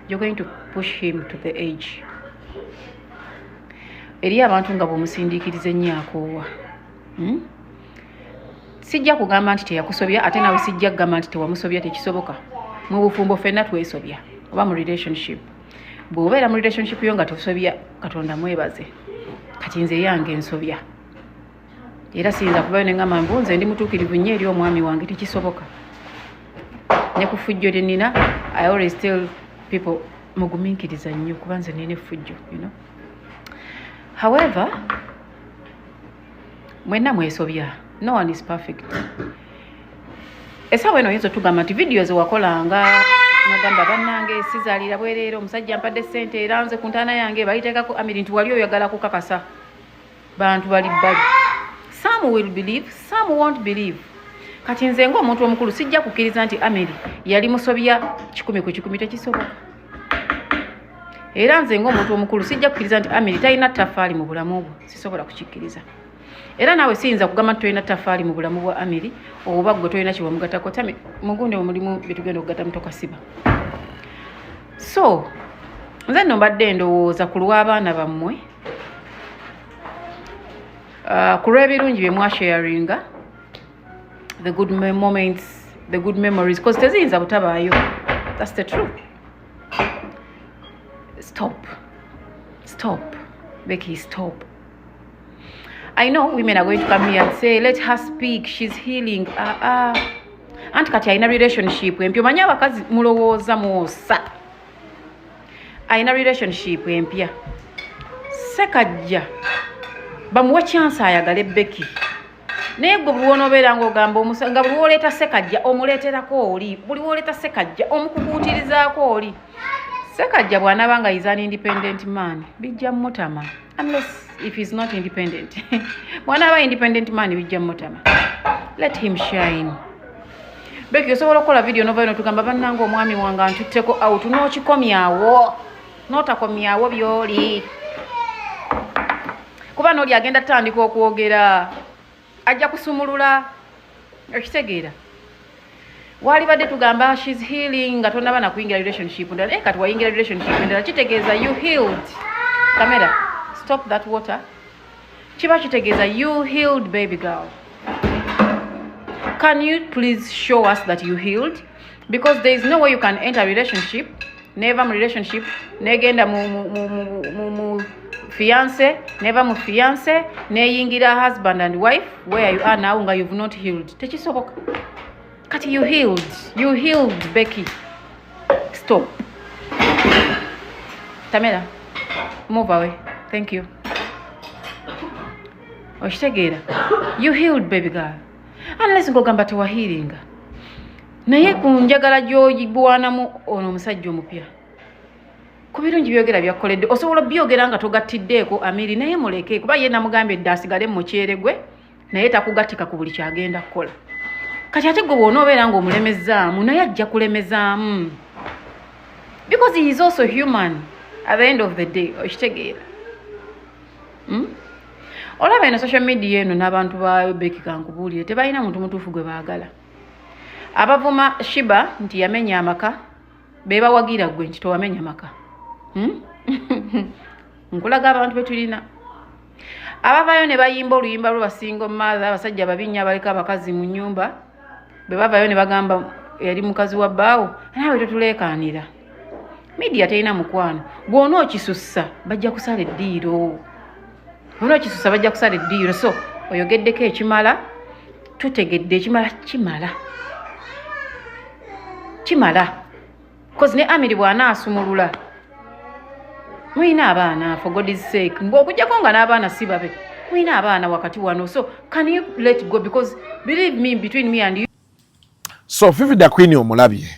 You're going to push him to the edge. Eri abantu nga bomusindikiriza ennyo akoowa. Sijja kugamba nti teyakusobya ate nawe sijja kugamba nti tewamusobya, tekisoboka. Mu bufumbo ffenna twesobya oba mu relationship. Bw'obeera mu relationship yo nga tosobya, Katonda mwebaze. Kati nze yange nsobya. Era siyinza kubayo ne ngamba mbu nze ndi mutuukirivu nnyo eri omwami wange, tekisoboka. Ne ku ffujjo lye nnina, I always tell people mugumiikiriza nnyo kuba nze nina effujjo, you know. However, mwenna mwesobya. No one is perfect. Esawa eno oyinza tugamba nti videos wakolanga nagamba bannange sizaalira bwereero omusajja mpadde ssente era nze ku ntaana yange bayiteekako Amir nti wali oyagala kukakasa. Bantu bali bali. Some will believe, some won't believe. Kati nze ng'omuntu omukulu sijja kukkiriza nti Amir yali musobya 10 ku 10 tekisoboka. Era nze ng'omuntu omukulu sijja kukkiriza nti Amir talina ttafaali mu bulamu bwo, sisobola kukikkiriza. Era nawe siyinza kugamba nti tolina ttafaali mu bulamu bwa Amir oba gwe tolina kiwamugatako. Tami mugunde omulimu byetugenda okugata mutokasiba. So nze nno mbadde ndowooza ku lw'abaana bammwe, ku lw'ebirungi bye mwasharinga the good moments, the good memories, because teziyinza butabaayo. That's the truth. Stop, Becky, stop. I know women are going to come here and say, let her speak, she's healing. Anti kati aina relationship empya manya abakazi mulowooza mwosa. Aina relationship empya. Sekajja bamuwa chance ayagale Becky. Naye gwe buwonobeera ng'ogamba nga buli woleeta Sekajja omuleeterako oli, buli woleeta Sekajja omukukuutirizaako oli. Sekajja bw'anaaba nga is an independent man bijja mutama, unless if he's not independent. Bw'anaaba independent man bijja mutama. Let him shine. Becky osobola okukola video nova ino tugamba bannanga omwami wange antutteko out n'okikomyawo n'otakomyawo by'oli. Kuba n'oli agenda tutandika okwogera ajja kusumulula okitegeera. Wali badde tugamba she's healing nga tonnaba na kuyingira relationship ndala kati wayingira relationship ndala kitegeeza you healed. Camera, stop that water. Kiba kitegeeza you healed, baby girl. Can you please show us that you healed? Because there is no way you can enter a relationship, never mu relationship, negenda mu fiance, never mu fiance, neyingira husband and wife, where you are now nga you've not healed. Tekisoboka. Kati you healed, Becky. Stop. Tamera, move away. Thank you. Oshitegeera. You healed, baby girl. Unless ngogamba tewahiringa. Naye ku njagala gy'ogibwanamu ono omusajja omupya. Ku birungi byogera byakoledde osobola byogera nga togattiddeeko Amiri naye muleke kuba ye namugambye dda asigale mu mukyere gwe naye takugattika ku buli kyagenda kukola. Kati ate gwe bw'onoobeera ng'omulemezzaamu naye ajja kulemezaamu. Because he is also human at the end of the day. Okitegeera. Olaba eno social media eno n'abantu ba Becky kankubuulire tebalina muntu mutuufu gwe baagala. Abavuma Shiba nti yamenya amaka be bawagira gwe nti towamenya amaka. Nkulaga abantu betulina. Abavayo ne bayimba oluyimba lw'abasingo mother abasajja babinya baleka abakazi mu nyumba. Be bavayo ne bagamba yali mukazi wa bbaawo naawe totuleekaanira. Media terina mukwano. Bw'onookisussa bajja kusala eddiiro. Bw'onookisussa bajja kusala eddiiro. So oyogeddeko ekimala tutegedde ekimala kimala. Because ne Amir bw'anaasumulula mulina abaana for God's sake. Ng'okujjako nga n'abaana si babe. Mulina abaana wakati wano. So can you let go? Because believe me, between me and you. So Fifi da Queen omulabye.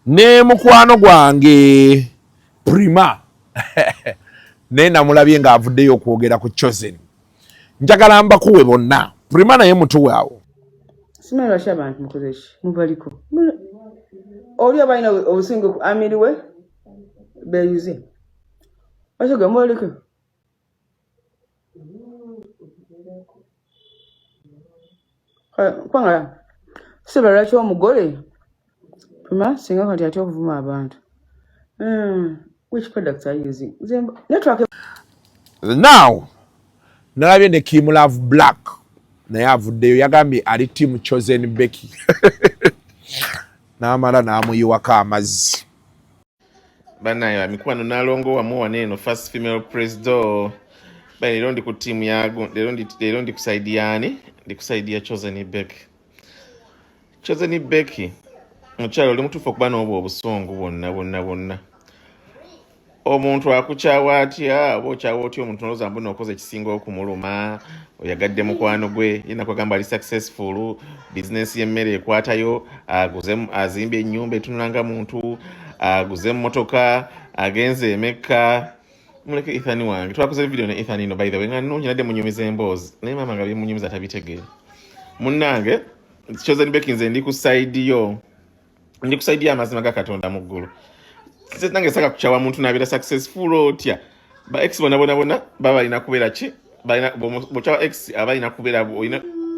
Ne mukwano gwange Prima. Ne namulabye nga avuddeyo okwogera ku Chosen. Njagala mbakuwe bonna. Prima naye mutu waawo. Simera shabantu mukozeshi. Mubaliko. Oli abaina obusingo ku Amir we beyuze. Ashoga mubaliko. Kwanga sibara kyo omugole. Prima singa kati ati okuvuma abantu. Which products are you using? Network. Now, nalabye ne Kim Love Black. Naye avuddeyo yagambye ali team Chosen Becky. N'amala n'amuyiwako amazzi. Banayo mikwano nalongo wamuwa neno first female president. Leero ndi ku team yago. Leero ndi kusaidiani. Ndi kusaidia Chosen Becky. Chosen Becky. Mukyalo oli mutuufu okuba n'obwo obusongo bonna. Omuntu akukyawa atya oba okyawa otya omuntu n'olowooza mbu n'okoze ekisinga okumuluma oyagadde mukwano gwe yina kwagamba ali successful business y'emmere ekwatayo azimba ennyumba etunulanga muntu aguze emmotoka agenze emekka muleke Ethan wange twakoze video ne Ethan ino by the way nga nnungi nadde munyumiza emboozi naye maama nga byemunyumiza tabitegeera munnange Chosen Becky nze ndi ku side yo ndi ku side y'amazima ga Katonda mu ggulu. Nange saka kuchawa muntu nabira successful otya ba ex bona baba ina kubera ki balina bochawa ex aba ina kubera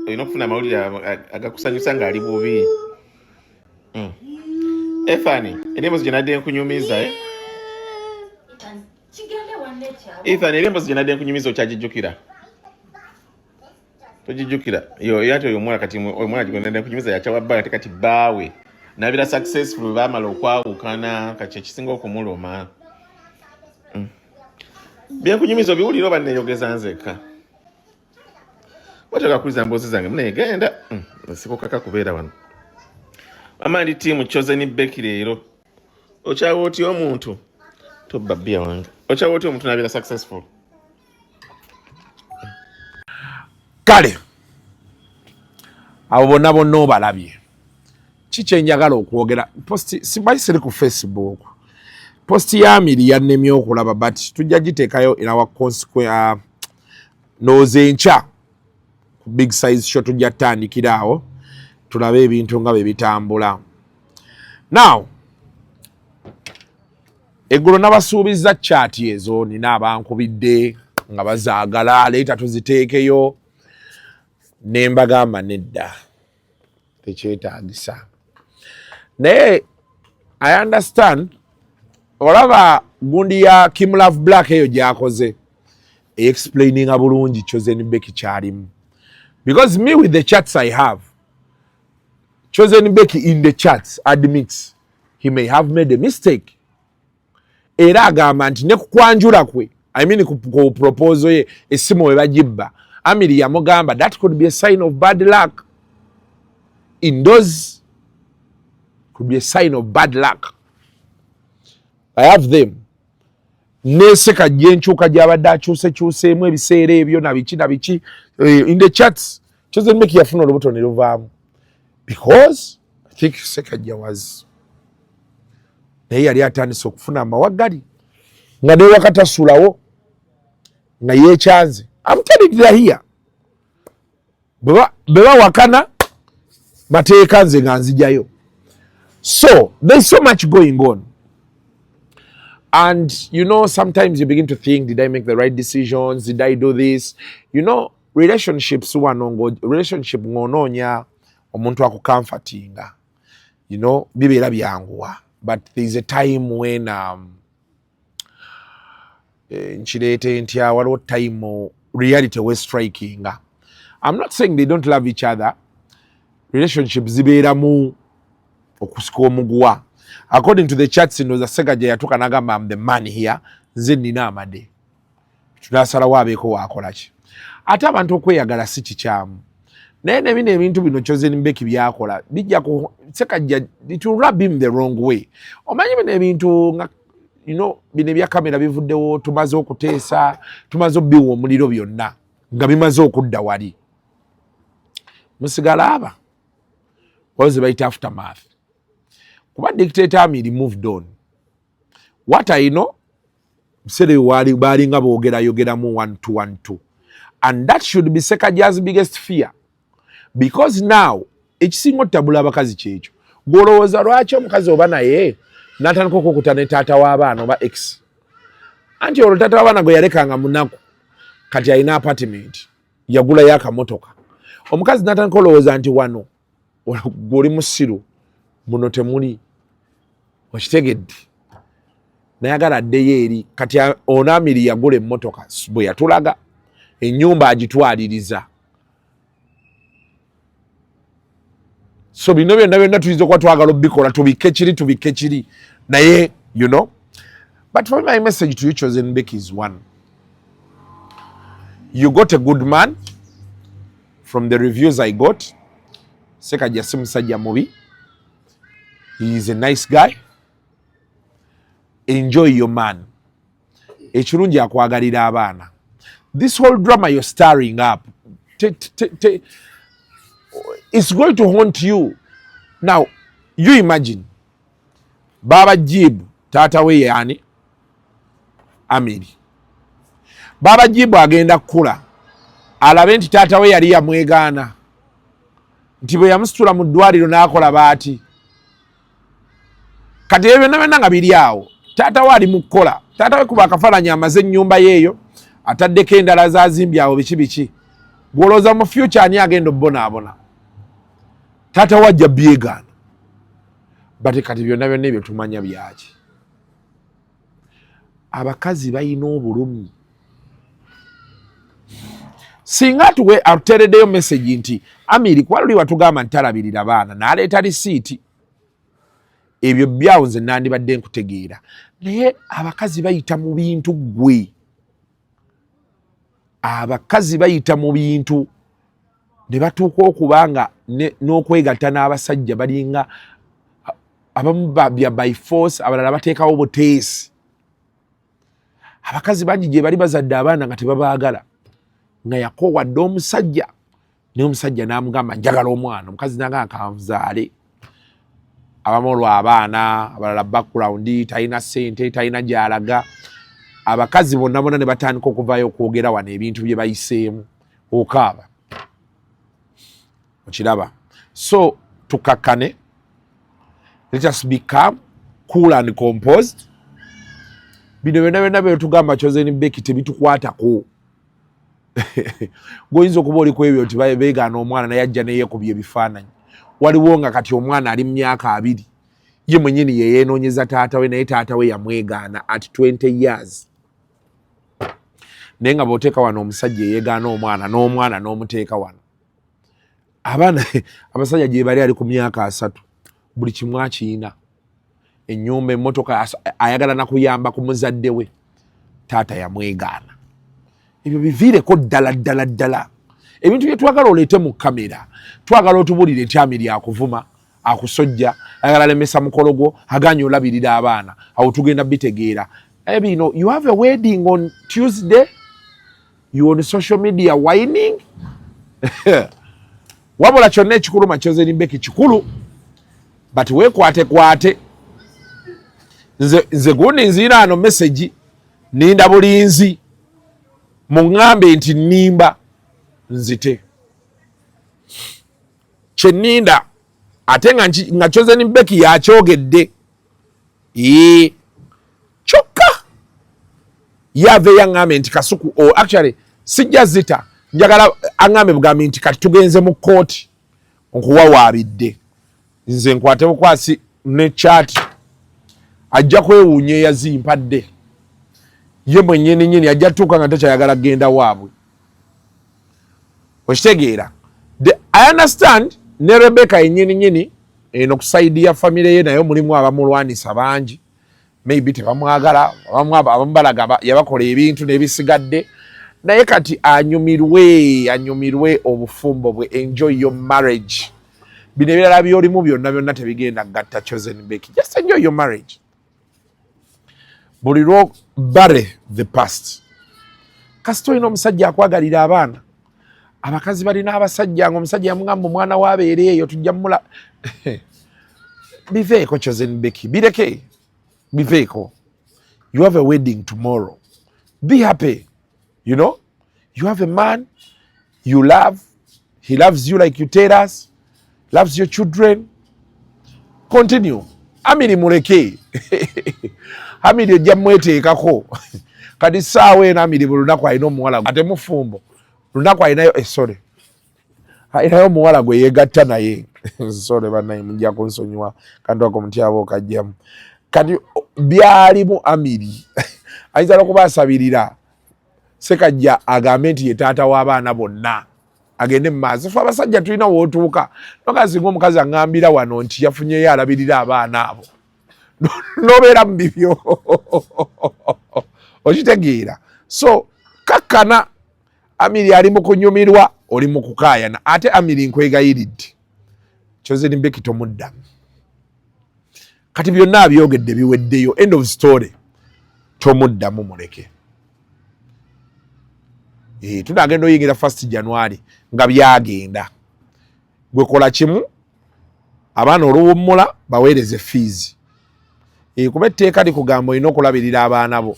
ina kufuna mawuli agakusanyusa nga ali bubi. Efani endembo zijenade nkunyumiza Ethan endembo zijenade nkunyumiza okyajijukira Tojijukira yo yate oyo mwana kati omwana gigenda kunyumiza yachawa baba kati bawe nabira successful bamala okwawukana kati ekisinga okumuloma byakunyumiza biwuliro banneyogeza nzeka wataka kuliza mbozi zange munegenda sikokaka kubeera wano amandi tiimu Chosen Becky leero ochawo oti omuntu tobba bia wange ochawo oti omuntu nabira successful kale abo bonna bonna obalabye kiki njagala okwogera posti sibayisire ku Facebook posti ya Amir yannemye okulaba but tujja giteekayo inawa consequence nozencha ku big size shot tujja tandikiraawo tulabe ebintu nga bwe bitambula. Now eggulo nabasuubiza chaati ezo nina abankubidde nga bazaagala leeta tuziteekeyo nembagamba nedda tekyetaagisa naye I understand olaba gundi ya Kim Love Black eyo gyakoze explaining bulungi Chosen Becky kyalimu because me with the chats I have Chosen Becky in the chats admits he may have made a mistake era agamba nti ne kukwanjula kwe I mean ku proposal ye esimu we bagibba Amir yamugamba that could be a sign of bad luck in those could be a sign of bad luck. I have them neseka jenchuka gyabadde akyusekyuseemu ebiseera ebyo na biki in the chats Chosen Becky yafuna olubuto ne luvaamu because I think Sekajja was naye yali atandise okufuna amawagali nga ne wakatasulawo nga yeekyanze. I'm telling you here beba wakana mateeka nze nga nzijayo. So there's so much going on and you know sometimes you begin to think, did I make the right decisions, did I do this, you know relationships relationship ngononya omuntu akucomfortinga you know bibeera byanguwa but there's a time when nchirete ntya waliwo time reality was striking. I'm not saying they don't love each other. Relationships zibeeramu okusika omuguwa. According to the chats ino za Sekajja yatuka nagamba I'm the man here nze nina amade tunasalawo abeeko waakolaki ate abantu okweyagala si kikyamu naye nebino ebintu bino Chosen Becky byakola bijja ku Sekajja it will rub him the wrong way. Omanyi bino ebintu nga you know bino ebya kamera bivuddewo tumaze okuteesa tumaze obbiwa omuliro byonna nga bimaze okudda wali musigala aba walize bayita aftermath kuba Dikteta Amir moved on. What I know msere wali balinga boogeramu 1-2 and that should be Sekajja's biggest fear because now ekisinga otabula abakazi kyekyo gwolowooza lwaki omukazi oba naye natandika okukutana taata w'abaana oba ex anti olwo taata w'abaana gwe yalekanga munaku kati alina apartment yagulayo akamotoka omukazi natandika olowooza nti wano gwoli musiru muno temuli okitegedde nayagala addeyo eri kati ono Amir yagula emmotoka bwe yatulaga ennyumba agitwaliriza so bino byonna tuyinza okuba twagala obikola tubike kiri naye you know but for my message to you Chosen Becky is one. You got a good man from the reviews I got. Sekajja si musajja mubi. He is a nice guy. Enjoy your man. Ekirungi akwagalira abaana. This whole drama you're starring up, it's going to haunt you. Now, you imagine, Baba Jibu, tata we yani, Amir. Baba Jibu agenda kula. Alabe nti tata we yali yamwegaana. Nti bwe yamusitula mu ddwaliro n'akola baati. Kati ebyo byonna nga biri awo. Tata we ali mu kukola. Tata we kuba akafaananyi amaze ennyumba yeeyo. Ataddeko endala zazimbye awo biki. Gwolooza mu future ani agenda obbonaabona. Tata we ajja byegaana. Bati kati byonna ebyo tumanya byaki. Abakazi balina obulumi. singa tuwe ateredeyo message nti Amiri kwaluli watugamba ntalabirira baana naleeta risiiti ebyo byawo nze nandibadde nkutegeera naye abakazi bayita mu bintu gwe abakazi bayita mu bintu ne batuuka okubanga n'okwegatta n'abasajja balinga abamu bya by force abalala bateekawo buteesi abakazi bangi gye bali bazadde abaana nga tebabaagala nga yakowadde omusajja naye omusajja n'amugamba njagala omwana omukazi nagamba kanzaale abamu olw'abaana abalala background talina ssente talina gy'alaga abakazi bonna bonna ne batandika okuvaayo okwogera wano ebintu bye bayiseemu okaaba okiraba so tukakkane let us become cool and composed bino byonna bye tugamba Chosen Becky tebitukwatako goyinza okuba oli ku ebyo nti beegaana omwana naye ajja neyeekubye ebifaananyi waliwo nga kati omwana ali mu myaka 2 ye mwenyini yeyenoonyeza taata we naye taata we yamwegaana at 20 years naye nga bw'oteeka wano omusajja eyeegaana omwana n'omuteeka wano abaana abasajja gye bali ali ku myaka 3 buli kimu akiina ennyumba emmotoka ayagala nakuyamba ku muzadde we taata yamwegaana ebyo biviireko ddala ebintu bye twagala oleete mu kamera twagala otubulire nti Amiri akuvuma akusojja ayagala lemesa mukolo gwo aganye olabirira abaana awo tugenda bitegeera ebino you have a wedding on Tuesday you on social media whining wabula kyonna ekikulu Chosen Becky kikulu but weekwate nze gundi nziina ano message ninda bulinzi muŋŋambe nti nnimba nzite kyenninda ate nga Chosen Becky yakyogedde kyokka yave yaŋŋambe nti kasuku actually sijja zita njagala aŋŋambe bugambi nti kati tugenze mu kooti nkuwawaabidde nze nkwate bukwasi ne chat ajja kwewuunya eyazimpadde ye mwennyini ajja tuuka nga takyayagala genda waabwe okitegeera I understand ne Rebecca yennyini eno kusaidi ya famire ye naye mulimu abamulwanisa bangi maybe tebamwagala abamu balaga yabakola ebintu n'ebisigadde naye kati anyumirwe obufumbo bwe enjoy your marriage bino ebirala byolimu byonna tebigenda gatta Chosen Becky just enjoy your marriage buli lwo bury the past kasita olina omusajja akwagalira abaana abakazi balina abasajja nga omusajja yamugamba omwana waabeera eyo tujja mula biveeko Chosen Becky bireke biveeko you have a wedding tomorrow be happy you know you have a man you love he loves you like you tell us loves your children continue Amiri muleke Amiri ojja mweteekako kati saawa eno Amiri buli lunaku alina omuwala ate mufumbo lunaku alinayo sorry alinayo omuwala gwe yeegatta naye sorry bannaye mujja kunsonyiwa kandi wako mutyaba okajjamu kati byalimu Amiri ayinza n'okuba asabirira sekajja agambe nti ye taata w'abaana bonna agende mu maaso fe abasajja tulina wootuuka nokasinga omukazi aŋŋambira wano nti yafunyeyo alabirira abaana abo nobeera mu bibyo okitegeera so kakkana Amiri ali mu kunyumirwa oli mu kukaayana ate Amiri nkwegayiridde Chosen Becky tomuddamu kati byonna abyogedde biweddeyo end of story tomuddamu muleke tunagenda oyingira 1 January nga byagenda gwe kola kimu abaana oluwummula baweereze fees kuba etteeka likugamba olina okulabirira abaana bo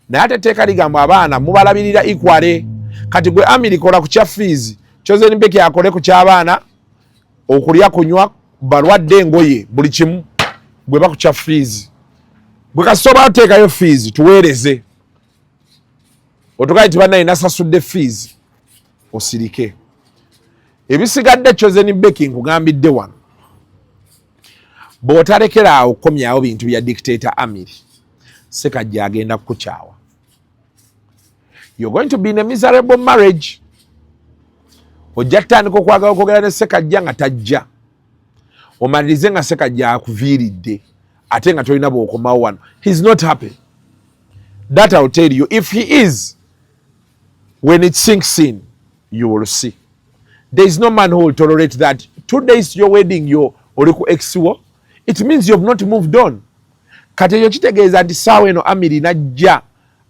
naye ate etteeka ligamba abaana mubalabirira equally kati gwe Amiri kola ku kya fees Chosen Becky akole ku ky'abaana okulya kunywa balwadde engoye buli kimu gwe baku kya fees gwe kasoba oteekayo fees tuweereze otugaye tibannaye nasasudde fees osirike ebisigadde Chosen Becky nkugambidde wano bw'otalekera awo komyawo bintu bya Dikteta Amir sekajja agenda kukukyawa you're going to be in a miserable marriage ojja tutandika okwagala okwogera ne Ssekajja nga tajja omalirize nga Ssekajja akuviiridde ate nga tolina bw'okomawo wano. He's not happy. That I'll tell you. If he is, when it sinks in, you will see. There is no man who will tolerate that. 2 days to your wedding, you're exiwo. It means you have not moved on. Kati ekyo kitegeeza nti ssaawa eno Amiri najja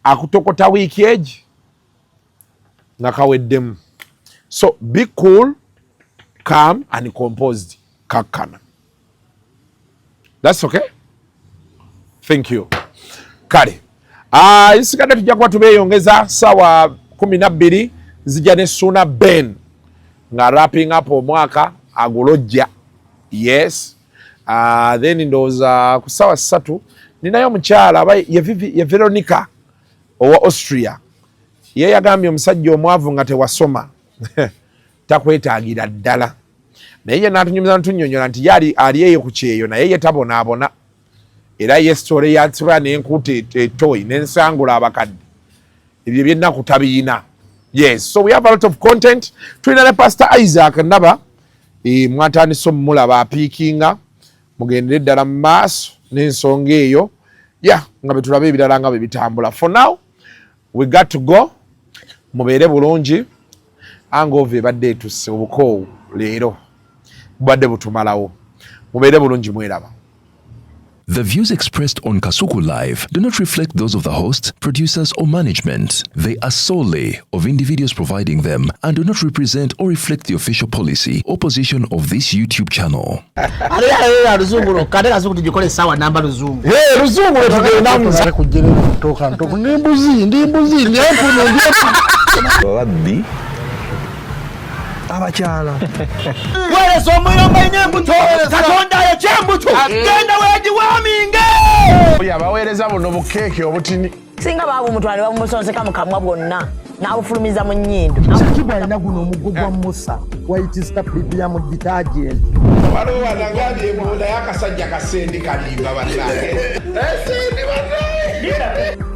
akutokota wiiki egi nga kaweddemu. So be cool, calm and composed. Kakkana. That's okay? Thank you. Kale. Isigadde tujja kuba tubeeyongeza ssaawa 12 zijja ne Suna Ben nga wrapping up omwaka agulojja. Yes. Then ndowooza ku ssaawa 3 ninayo omukyala aba ye Veronica owa Austria. Ye yagambye omusajja omwavu nga tewasoma takwetaagira ddala. Naye ye n'atunyumiza n'tunyonyola nti yali ali eyo ku kyeyo naye ye tabonaabona. Era ye story yatsula n'enkuta etoyi n'ensangula abakadde. Ebyo by'ennaku tabiina. Yes, so we have a lot of content. Tulina ne Pastor Isaac Naba mwatandise omulaba apiikinga mugendere ddala mu maaso n'ensonga eyo nga bwe tulaba ebirala nga bwe bitambula. For now we got to go. Mubeere bulungi. Hangover ebadde etusse obukoowu leero bubadde butumalawo. Mubeere bulungi mweraba. The views expressed on Kasuku Live do not reflect those of the host, producers, or management. They are solely of individuals providing them and do not represent or reflect the official policy or position of this YouTube channel. Abakyala wereso omuyomba enyembuto katonda yekyembuto genda wegiwaminge yabaweereza buno bukeeke obutini singa baaba omutwale bamusonseka mu kamwa bwonna n'abufulumiza mu nnyindo. Sakiba alina guno omuggo gwa Musa white star premium detergent. Waliwo wanagambye embuula y'akasajja kasendi kalimba bannange. Esendi bannange.